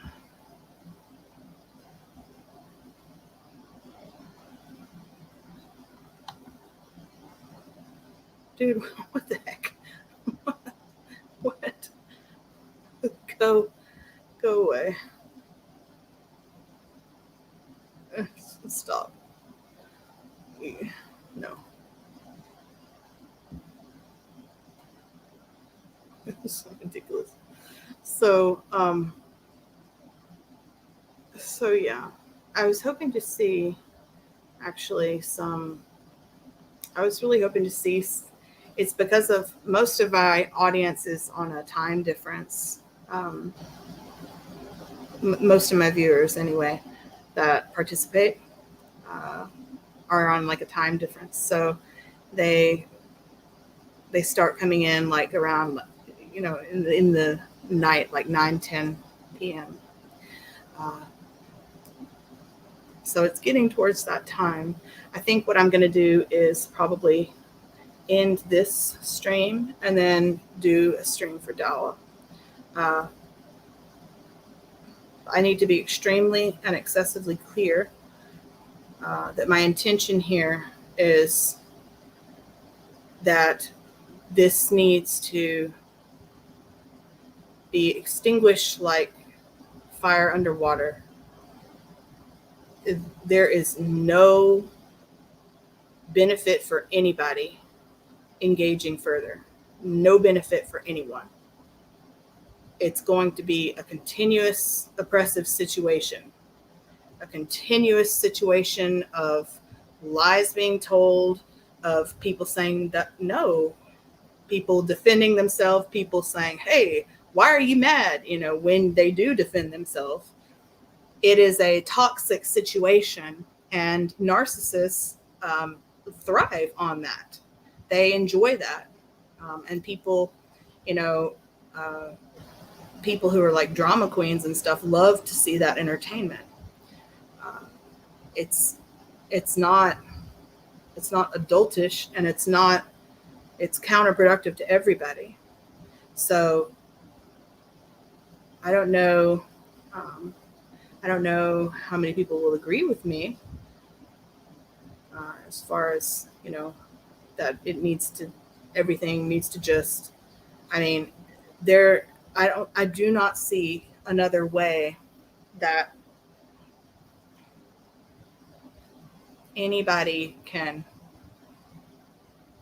Dude, what the heck? What? Go away. Stop. No. It's so ridiculous. So yeah, I was hoping to see, actually, I was really hoping to see, it's because of most of my audience is on a time difference. Most of my viewers, anyway, that participate are on like a time difference. So they start coming in like around, in the night, like 9-10 p.m. So it's getting towards that time. I think what I'm going to do is probably end this stream and then do a stream for Dawa. I need to be extremely and excessively clear that my intention here is that this needs to be extinguished like fire underwater. There is no benefit for anybody engaging further. No benefit for anyone. It's going to be a continuous oppressive situation. A continuous situation of lies being told, of people saying that no, people defending themselves, people saying, hey, why are you mad? When they do defend themselves, it is a toxic situation, and narcissists thrive on that. They enjoy that. And people, you know, uh, people who are like drama queens and stuff love to see that entertainment. Uh, it's it's not it's not adultish, and it's counterproductive to everybody. So I don't know. Um, I don't know how many people will agree with me as far as that everything needs to just. I mean, there. I do not see another way that anybody can.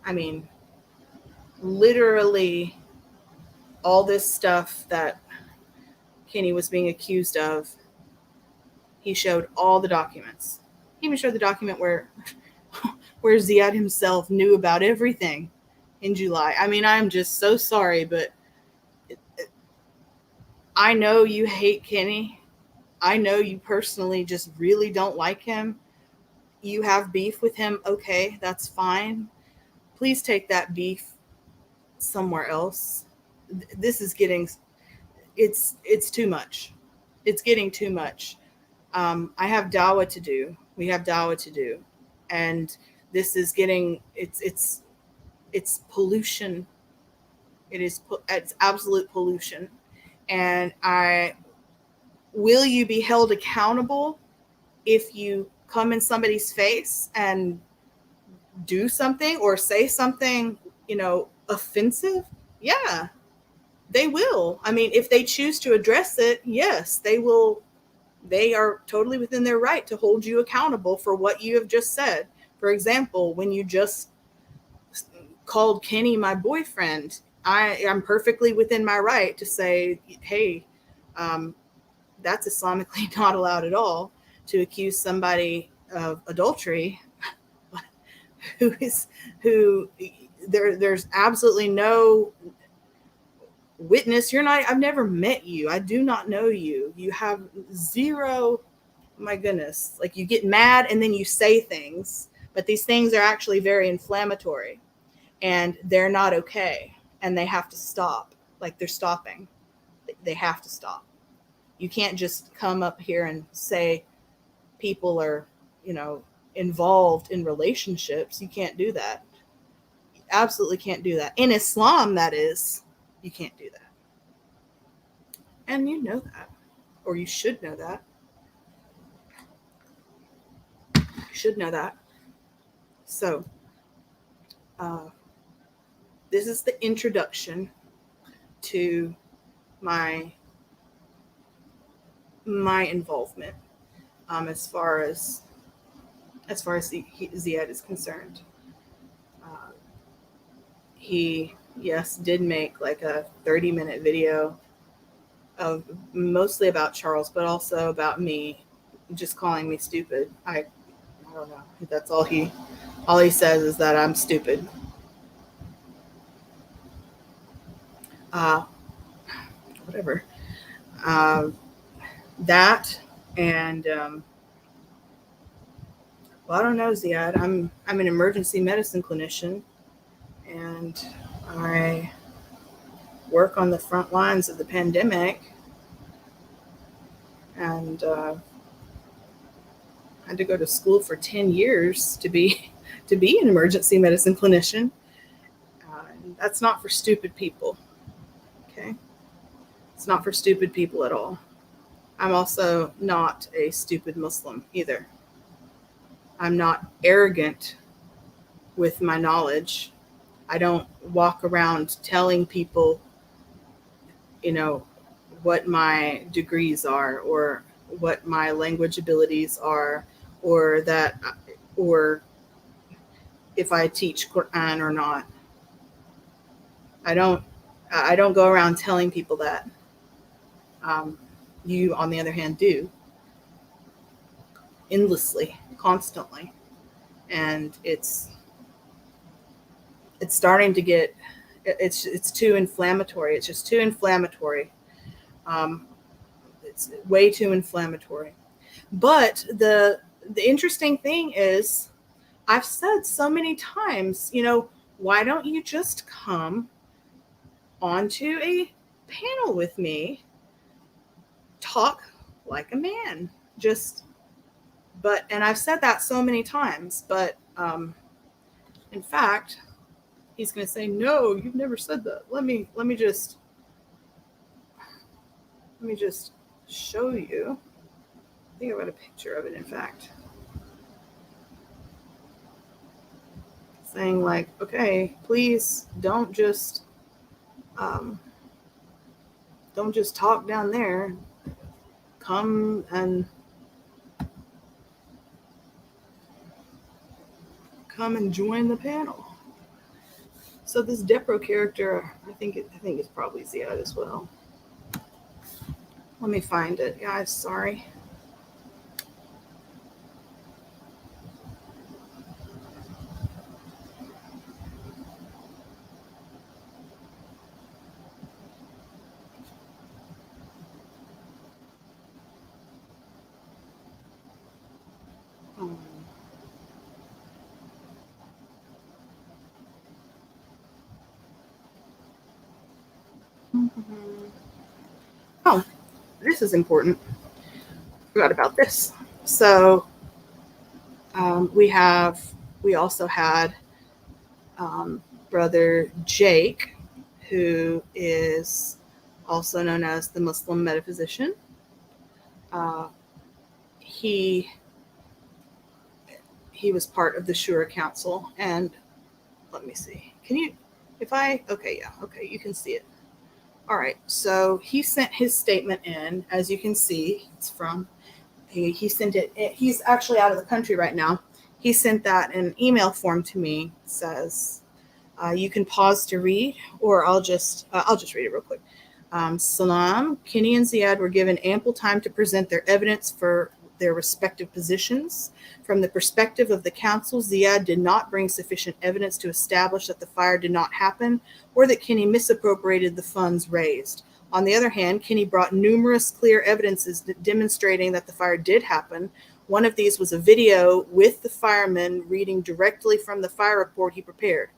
I mean, literally, all this stuff that Kenny was being accused of, he showed all the documents. He even showed the document where Ziyad himself knew about everything in July. I mean, I'm just so sorry, but I know you hate Kenny. I know you personally just really don't like him. You have beef with him. Okay, that's fine. Please take that beef somewhere else. This is getting it's too much. It's getting too much. I have dawah to do. We have dawah to do, and this is getting it's pollution. It's absolute pollution. And will you be held accountable if you come in somebody's face and do something or say something, offensive? Yeah, they will. I mean, if they choose to address it, yes, they will. They are totally within their right to hold you accountable for what you have just said. For example, when you just called Kenny my boyfriend, I am perfectly within my right to say, hey, that's Islamically not allowed at all, to accuse somebody of adultery who there's absolutely no witness. I've never met you. I do not know you. You have zero. My goodness. Like, you get mad and then you say things, but these things are actually very inflammatory, and they're not okay, and they have to stop. Like, they're stopping. They have to stop. You can't just come up here and say people are, involved in relationships. You can't do that. You absolutely can't do that. In Islam, that is, you can't do that. And you know that, or you should know that. You should know that. So, this is the introduction to my involvement, as far as Ziyad is concerned. He, yes, did make like a 30-minute video of mostly about Charles, but also about me, just calling me stupid. I don't know. That's all he says is that I'm stupid. Whatever. That and well, I don't know, Ziyad. I'm an emergency medicine clinician, and I work on the front lines of the pandemic, and had to go to school for 10 years to be an emergency medicine clinician. That's not for stupid people. Okay, it's not for stupid people at all. I'm also not a stupid Muslim either. I'm not arrogant with my knowledge. I don't walk around telling people, what my degrees are, or what my language abilities are, or if I teach Quran or not. I don't go around telling people that. You, on the other hand, do, endlessly, constantly. and it's starting to get, it's too inflammatory. It's just too inflammatory. It's way too inflammatory. But the interesting thing is, I've said so many times, why don't you just come onto a panel with me, talk like a man, just, and I've said that so many times, but in fact, he's going to say, no, you've never said that. Let me just show you. I think I've got a picture of it, in fact. Saying like, okay, please don't just talk down there. Come and join the panel. So this Depro character, I think it's probably Ziyad as well. Let me find it, guys. Sorry. Oh, this is important. Forgot about this. So we also had brother Jake, who is also known as the Muslim metaphysician. He was part of the Shura Council, and let me see. Can you, okay, you can see it. All right, so he sent his statement in, as you can see. It's from, he sent it, he's actually out of the country right now. He sent that in email form to me. It says, you can pause to read, or I'll just read it real quick. Salam, Kenny and Ziyad were given ample time to present their evidence for their respective positions. From the perspective of the council, Ziyad did not bring sufficient evidence to establish that the fire did not happen or that Kenny misappropriated the funds raised. On the other hand, Kenny brought numerous clear evidences demonstrating that the fire did happen. One of these was a video with the fireman reading directly from the fire report he prepared.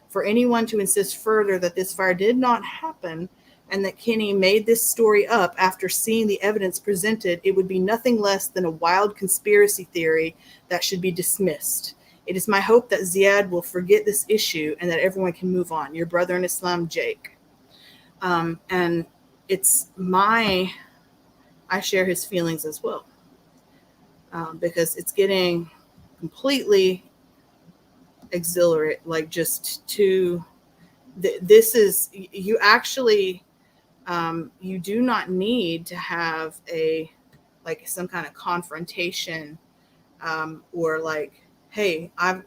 For anyone to insist further that this fire did not happen and that Kenny made this story up after seeing the evidence presented, it would be nothing less than a wild conspiracy theory that should be dismissed. It is my hope that Ziyad will forget this issue and that everyone can move on. Your brother in Islam, Jake. And I share his feelings as well, because it's getting completely exhilarate, like just to, this is, you actually, you do not need to have some kind of confrontation, or like, hey, I'm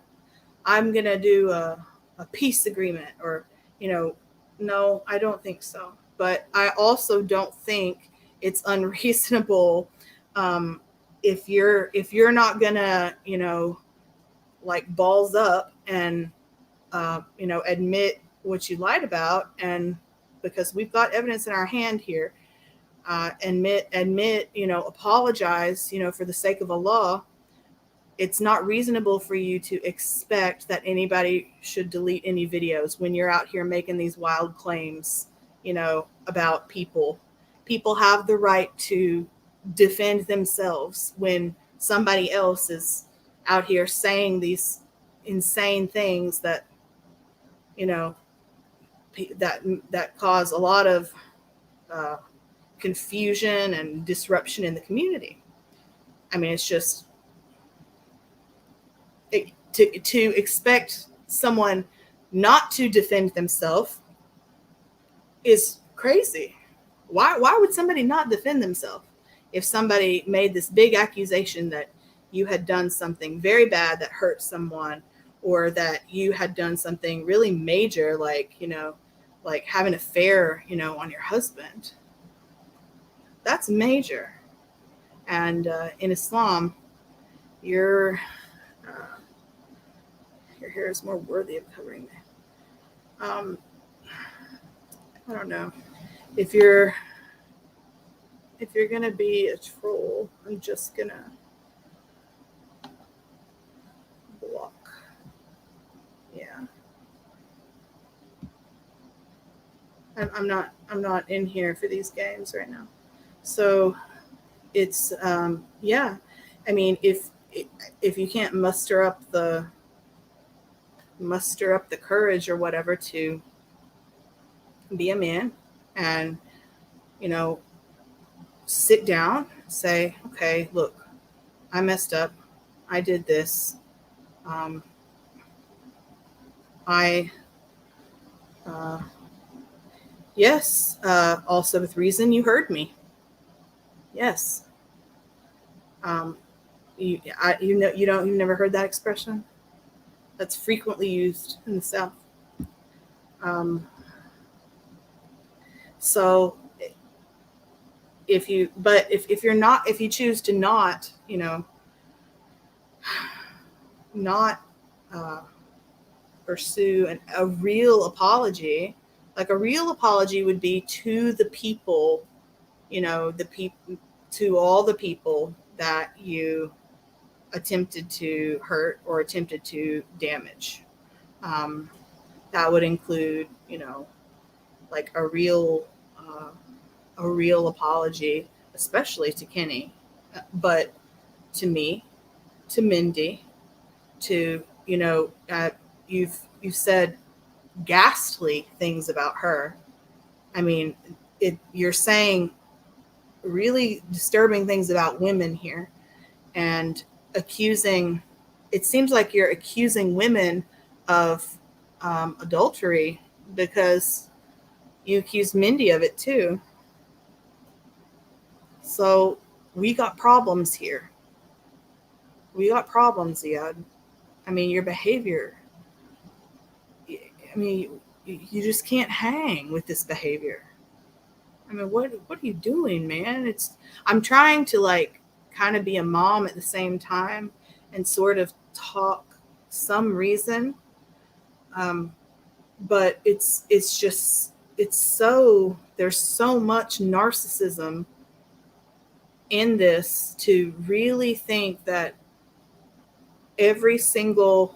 gonna do a peace agreement, or no, I don't think so. But I also don't think it's unreasonable, if you're not gonna like balls up and admit what you lied about, and because we've got evidence in our hand here, admit, apologize, for the sake of Allah. It's not reasonable for you to expect that anybody should delete any videos when you're out here making these wild claims, about people. People have the right to defend themselves when somebody else is out here saying these insane things that, that cause a lot of confusion and disruption in the community. I mean, it's just to expect someone not to defend themselves is crazy. Why would somebody not defend themselves if somebody made this big accusation that you had done something very bad that hurt someone, or that you had done something really major, like like have an affair on your husband? That's major. And in Islam, you're hair is more worthy of covering me. I don't know. If you're gonna be a troll, I'm just gonna block. Yeah. I'm not in here for these games right now. So it's yeah. I mean, if you can't muster up the courage or whatever to be a man and, you know, sit down, say, okay, look, I messed up. I did this. Um, I, yes, also with reason you heard me. Yes. Um, you've never heard that expression? That's frequently used in the South. Um, so if you choose to not, not uh, pursue a real apology, like a real apology would be to the people, to all the people that you attempted to hurt or attempted to damage. Um, that would include, like a real apology, especially to Kenny, but to me, to Mindy, to you've said ghastly things about her. I mean, you're saying really disturbing things about women here, and accusing. It seems like you're accusing women of adultery because you accused Mindy of it too. So we got problems here. We got problems, Ziyad. I mean, your behavior. I mean, you just can't hang with this behavior. I mean, what are you doing, man? I'm trying to like kind of be a mom at the same time and sort of talk some reason, but there's so much narcissism in this to really think that every single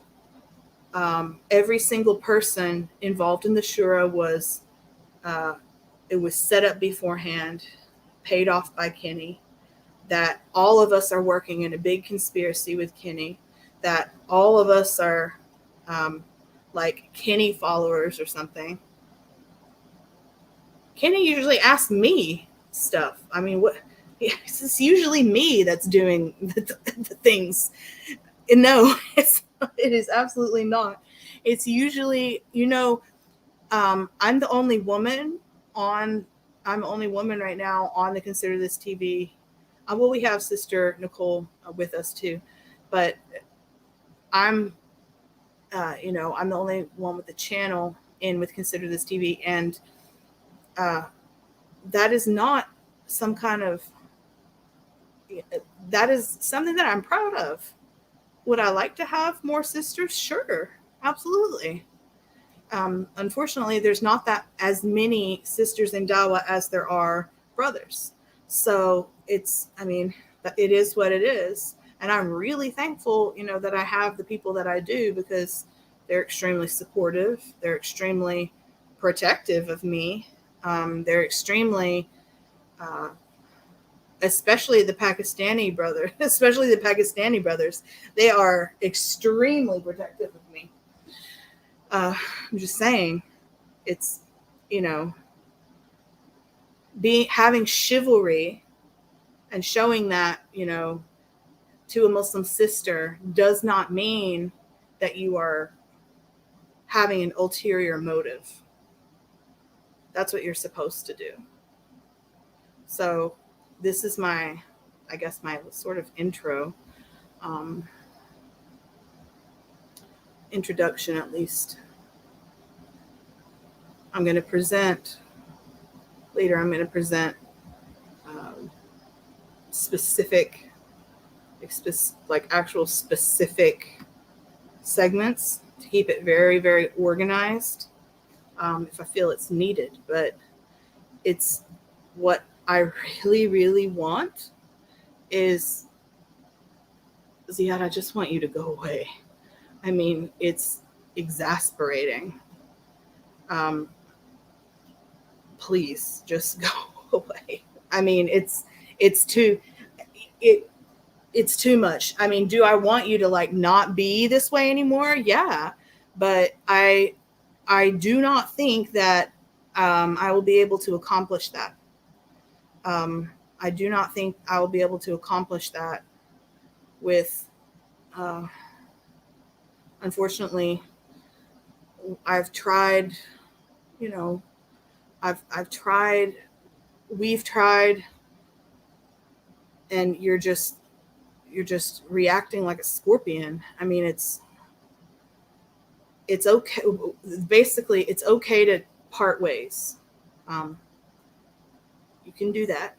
person involved in the Shura was it was set up beforehand, paid off by Kenny, that all of us are working in a big conspiracy with Kenny, that all of us are like Kenny followers or something. Kenny usually asks me stuff. I mean, it's usually me that's doing the things. No, it is absolutely not. It's usually, I'm the only woman right now on the Consider This TV. Well, we have Sister Nicole with us too, but I'm the only one with the channel in with Consider This TV, and that is not some kind of, that is something that I'm proud of. Would I like to have more sisters? Sure, absolutely. Unfortunately, there's not that as many sisters in Dawa as there are brothers. So it is what it is. And I'm really thankful, that I have the people that I do, because they're extremely supportive. They're extremely protective of me. They're extremely, especially the Pakistani brothers, they are extremely protective of me. I'm just saying, it's, having chivalry and showing that, to a Muslim sister does not mean that you are having an ulterior motive. That's what you're supposed to do. So this is my sort of introduction, at least. I'm going to present specific, like actual specific segments to keep it very, very organized, if I feel it's needed. But it's what I really, really want is, Ziyad, I just want you to go away. I mean, it's exasperating. Um, please just go away. I mean, it's too it it's too much. I mean, do I want you to like not be this way anymore? Yeah, but I do not think that I will be able to accomplish that. I do not think I will be able to accomplish that with. Uh, Unfortunately, I've tried. You know, I've tried. We've tried, and you're just reacting like a scorpion. I mean, it's okay. Basically, it's okay to part ways. Um, you can do that.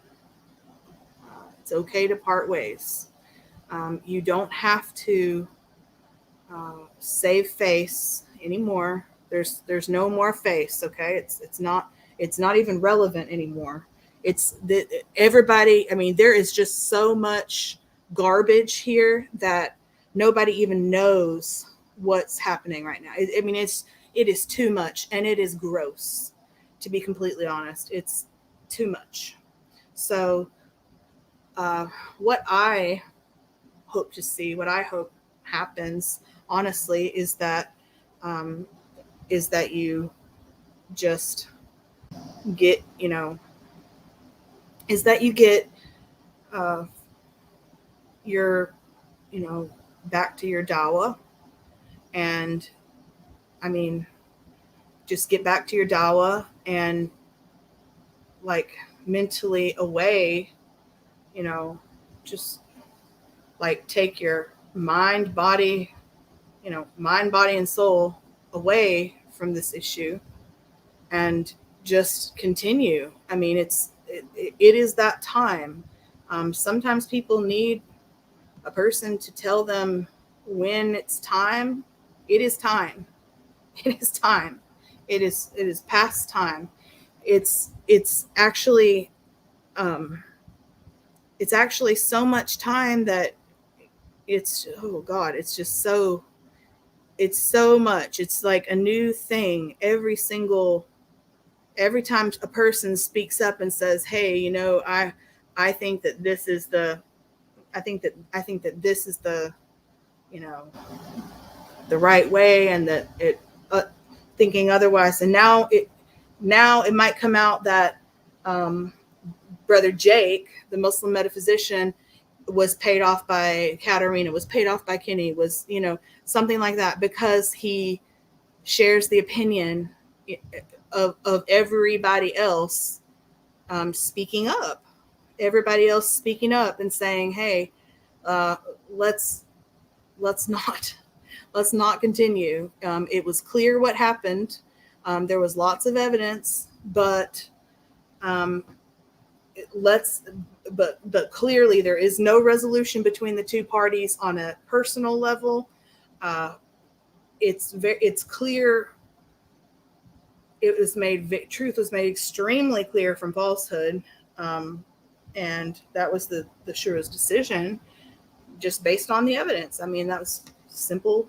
It's okay to part ways. You don't have to save face anymore. There's no more face. Okay, it's not even relevant anymore. It's that everybody. I mean, there is just so much garbage here that nobody even knows what's happening right now. I mean, it is too much, and it is gross. To be completely honest, it's too much. So, uh, what I hope to see, what I hope happens, honestly, um, is that you just get, is that you get uh, your, back to your dawa, and I mean, just get back to your dawa and like mentally away, you know, just like take your mind, body, and soul away from this issue and just continue. I mean, it is that time. Sometimes people need a person to tell them when it's time. It is time. It is time. It is past time. It's actually um, it's actually so much time that it's, oh God, it's just so, it's so much. It's like a new thing every time a person speaks up and says, hey, I think that this is the I think that this is the, you know the right way, and that it thinking otherwise. And now it might come out that um, brother Jake, the Muslim metaphysician, was paid off by Katarina, was paid off by Kenny, was, something like that, because he shares the opinion of everybody else, speaking up, everybody else speaking up and saying, hey, uh, let's let's not let's not continue. It was clear what happened. There was lots of evidence, but um, let's but clearly there is no resolution between the two parties on a personal level. Uh, it's clear. Truth was made extremely clear from falsehood, um, and that was the surest decision, just based on the evidence. I mean, that was simple,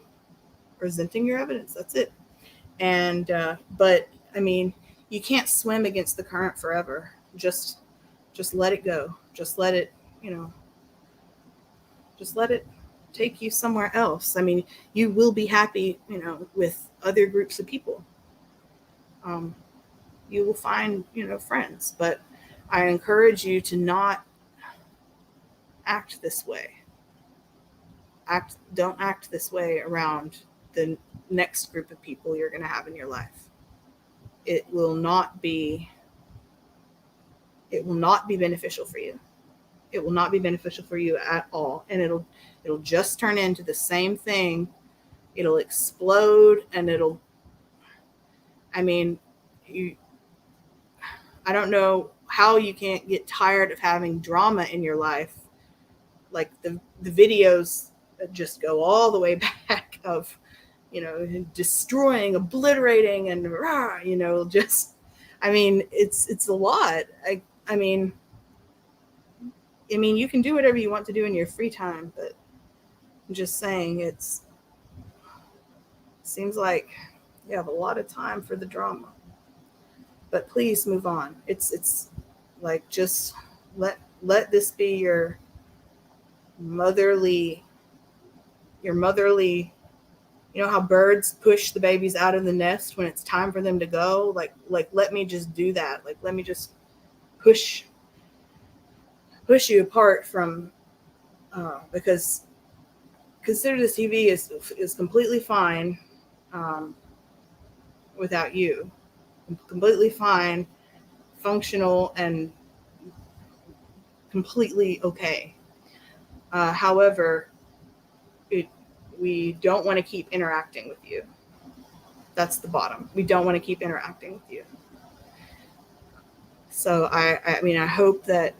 presenting your evidence. That's it. And but I mean, you can't swim against the current forever. Just let it go. Just let it, you know, just let it take you somewhere else. I mean, you will be happy, with other groups of people. Um, you will find, friends, but I encourage you to not act this way. Don't act this way around the next group of people you're going to have in your life. It will not be it will not be beneficial for you. It will not be beneficial for you at all, and it'll just turn into the same thing. It'll explode, and I mean, you I don't know how you can't get tired of having drama in your life, like the videos that just go all the way back of destroying, obliterating, and just, I mean, it's a lot. I mean, you can do whatever you want to do in your free time, but I'm just saying it seems like you have a lot of time for the drama. But please move on. It's like, just let this be your motherly, how birds push the babies out of the nest when it's time for them to go. Like let me just do that. Like, let me just push you apart from, because consider this TV is completely fine without you. Completely fine, functional, and completely okay. However, we don't want to keep interacting with you. That's the bottom. We don't want to keep interacting with you. So I mean, I hope that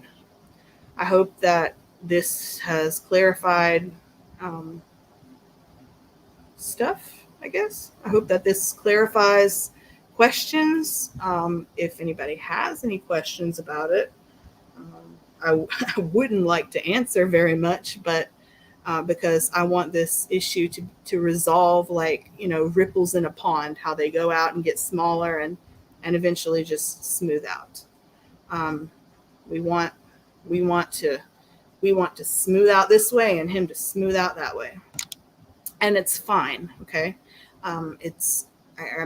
this has clarified stuff, I guess. I hope that this clarifies questions. If anybody has any questions about it, I wouldn't like to answer very much, but because I want this issue to resolve, like, ripples in a pond, how they go out and get smaller and eventually just smooth out. We want to smooth out this way and him to smooth out that way. And it's fine. Okay. I'm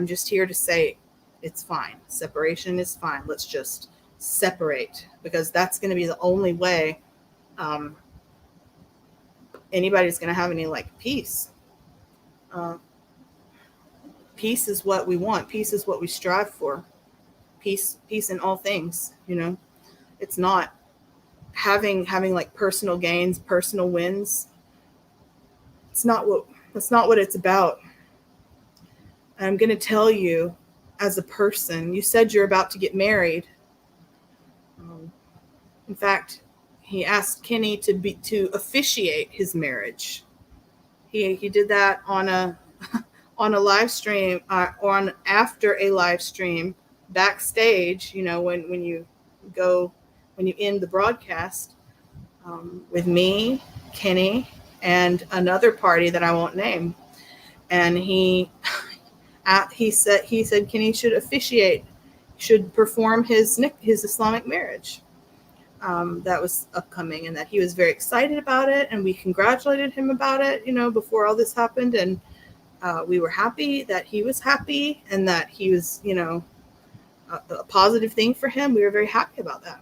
just here to say it's fine. Separation is fine. Let's just separate, because that's going to be the only way anybody's going to have any peace. Peace is what we want. Peace is what we strive for. Peace in all things. It's not having personal gains, personal wins. That's not what it's about. And I'm going to tell you, as a person, you said you're about to get married. In fact, he asked Kenny to officiate his marriage. He did that on a live stream, after a live stream, backstage. When you end the broadcast, with me, Kenny, and another party that I won't name, and he said Kenny should officiate, should perform his Islamic marriage. That was upcoming, and that he was very excited about it, and we congratulated him about it, before all this happened, and we were happy that he was happy, and that he was, a positive thing for him. We were very happy about that.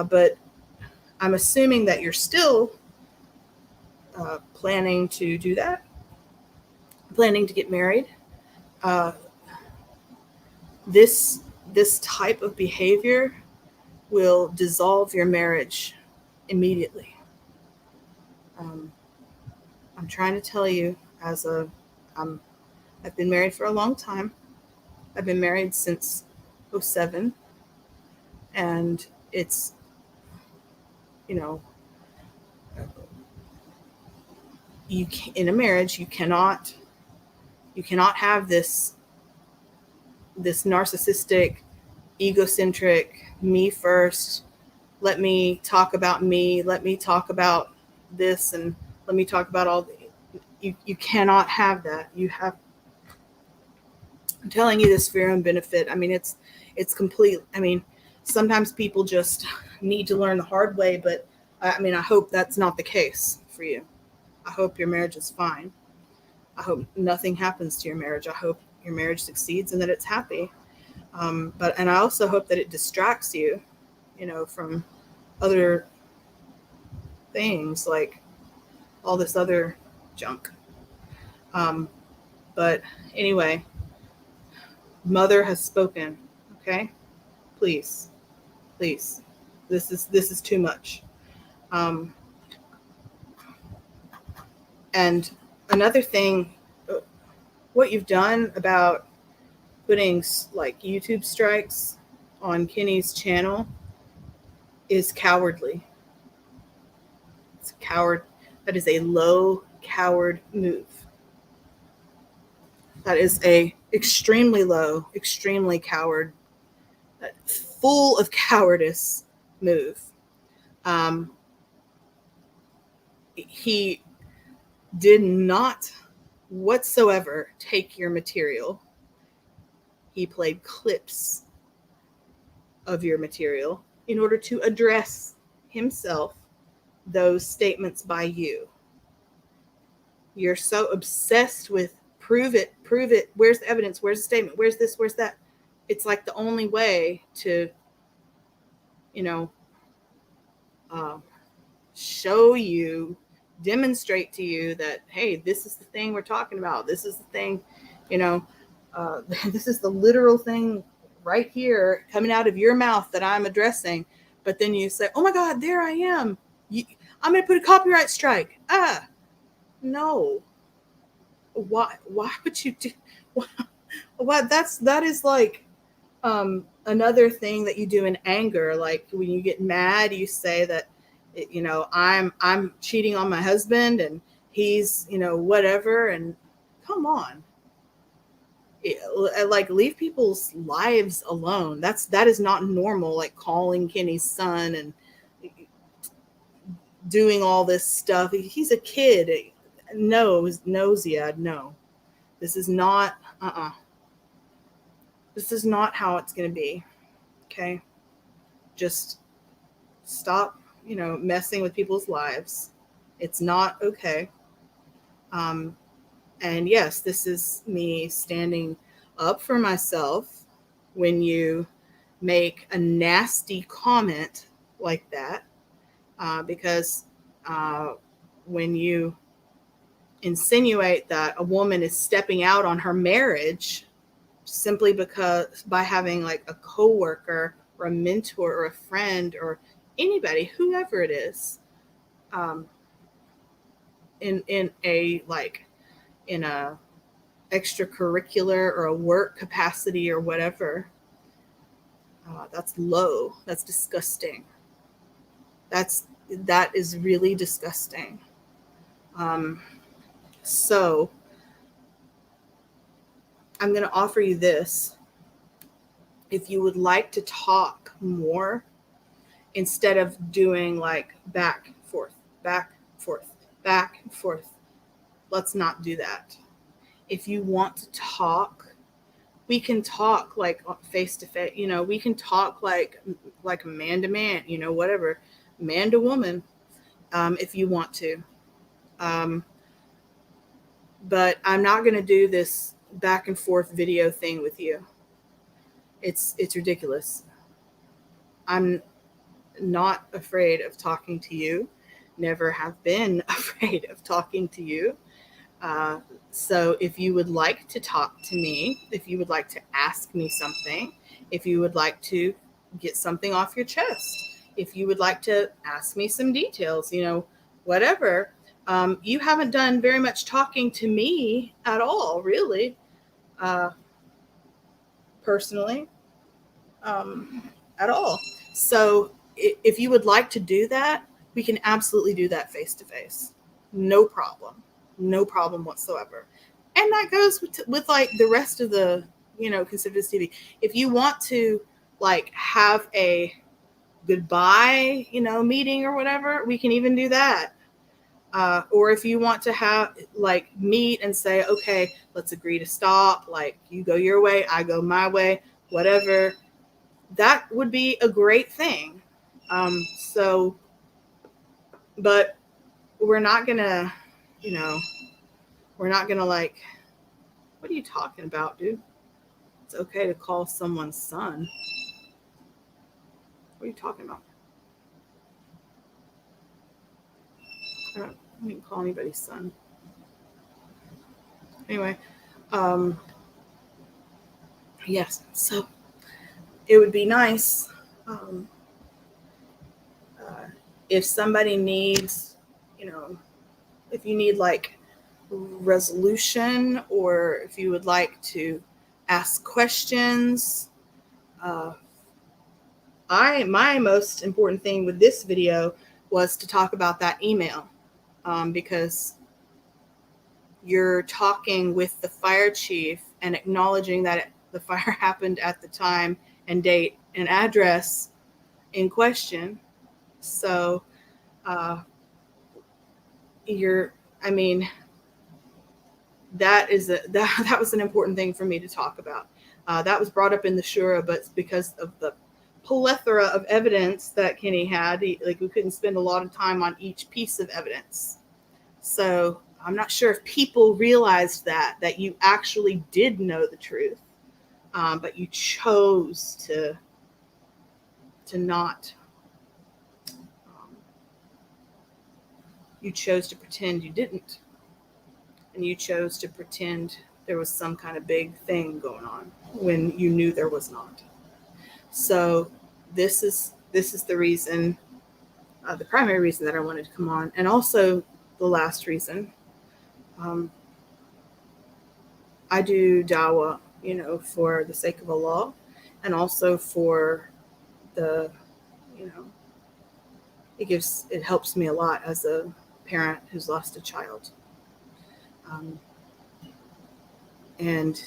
But I'm assuming that you're still planning to do that, planning to get married. This type of behavior will dissolve your marriage immediately. I'm trying to tell you, I've been married for a long time. I've been married since 2007, and it's, in a marriage, you cannot have this narcissistic, egocentric, me first, let me talk about me, let me talk about this, and let me talk about all you cannot have that. I'm telling you this for your own benefit. I mean, it's complete. I mean, sometimes people just need to learn the hard way, but I hope that's not the case for you. I hope your marriage is fine. I hope nothing happens to your marriage. I hope your marriage succeeds and that it's happy. And I also hope that it distracts you, from other things, like all this other junk. But anyway, Mother has spoken. Okay, please, this is too much. And another thing, what you've done about putting YouTube strikes on Kenny's channel is cowardly. It's a coward. That is a low coward move. That is a extremely low, extremely full of cowardice move. He did not whatsoever take your material. He played clips of your material in order to address himself those statements by you. You're so obsessed with prove it, where's the evidence, where's the statement, where's this, where's that. It's like the only way to, show you, demonstrate to you that, hey, this is the thing we're talking about. This is the thing, this is the literal thing right here coming out of your mouth that I'm addressing. But then you say, oh my God, there I am. I'm going to put a copyright strike. No. Why would you do? What? That is like another thing that you do in anger. Like when you get mad, you say that, I'm cheating on my husband and he's, whatever. And come on. Like leave people's lives alone. That is not normal. Like calling Kenny's son and doing all this stuff. He's a kid. No, Ziyad, no. This is not, This is not how it's going to be. Okay? Just stop, messing with people's lives. It's not okay. And yes, this is me standing up for myself when you make a nasty comment like that. Because when you insinuate that a woman is stepping out on her marriage simply because by having like a coworker or a mentor or a friend or anybody, whoever it is, in a extracurricular or a work capacity or whatever, that's low. That's disgusting. That is really disgusting. So I'm going to offer you this. If you would like to talk more instead of doing like back, forth, back, forth, back, forth, let's not do that. If you want to talk, we can talk like face to face. We can talk like man to man, whatever, man to woman, if you want to. But I'm not going to do this back and forth video thing with you. It's ridiculous. I'm not afraid of talking to you. Never have been afraid of talking to you. So if you would like to talk to me, if you would like to ask me something, if you would like to get something off your chest, if you would like to ask me some details, whatever, you haven't done very much talking to me at all, really, personally, at all. So if you would like to do that, we can absolutely do that face to face. No problem. No problem whatsoever. And that goes with like the rest of the, Consider This TV. If you want to like have a goodbye, meeting or whatever, we can even do that. Or if you want to have like meet and say, okay, let's agree to stop. Like you go your way, I go my way, whatever. That would be a great thing. But we're not gonna, we're not gonna like, what are you talking about, dude? It's okay to call someone's son. What are you talking about? I don't even call anybody's son. Anyway, yes, so it would be nice if somebody needs, if you need like resolution or if you would like to ask questions. My most important thing with this video was to talk about that email, because you're talking with the fire chief and acknowledging that the fire happened at the time and date and address in question. So I mean, that was an important thing for me to talk about. That was brought up in the Shura, but because of the plethora of evidence that Kenny had, we couldn't spend a lot of time on each piece of evidence. So I'm not sure if people realized that you actually did know the truth, but you chose to not. You chose to pretend you didn't, and you chose to pretend there was some kind of big thing going on when you knew there was not. So this is the reason, the primary reason that I wanted to come on, and also the last reason. I do dawah, for the sake of Allah, and also for the, it helps me a lot as a parent who's lost a child. And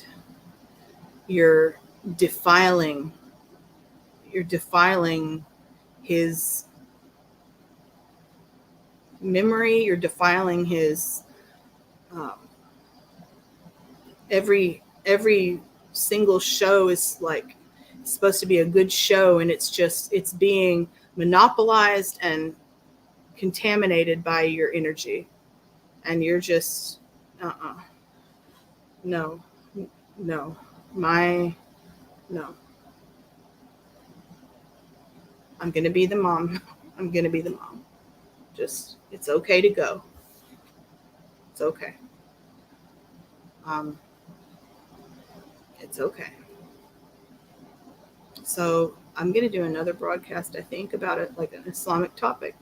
you're defiling his memory, you're defiling his every single show is supposed to be a good show, and it's being monopolized and contaminated by your energy, and you're just no I'm gonna be the mom. Just, it's okay to go. It's okay. It's okay. So I'm going to do another broadcast, I think, about it, like an Islamic topic.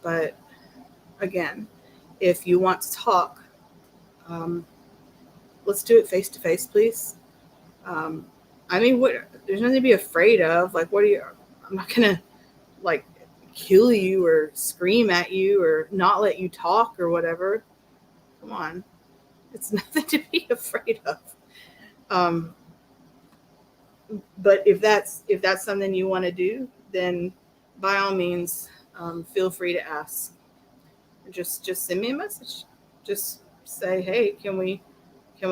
But again, if you want to talk, let's do it face to face, please. I mean, there's nothing to be afraid of. I'm not going to kill you or scream at you or not let you talk or whatever. Come on. It's nothing to be afraid of. But if that's something you want to do, then by all means, feel free to ask. Just send me a message. Just say, hey, can we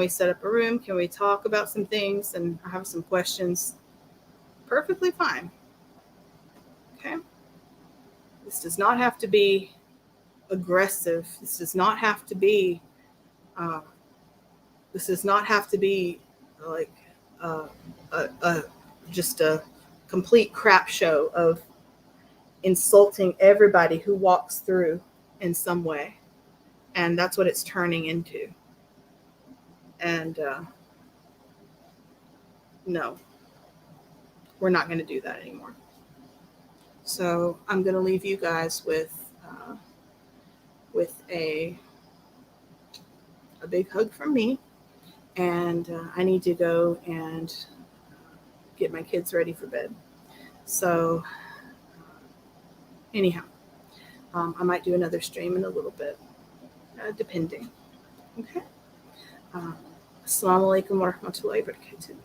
set up a room? Can we talk about some things? And I have some questions. Perfectly fine. Okay. This does not have to be aggressive. This does not have to be. Just a complete crap show of insulting everybody who walks through in some way. And that's what it's turning into. And no, we're not going to do that anymore. So I'm going to leave you guys with a big hug from me. And I need to go and get my kids ready for bed. So anyhow, I might do another stream in a little bit, depending. Okay. Assalamu alaikum wa rahmatullahi wa barakatuh.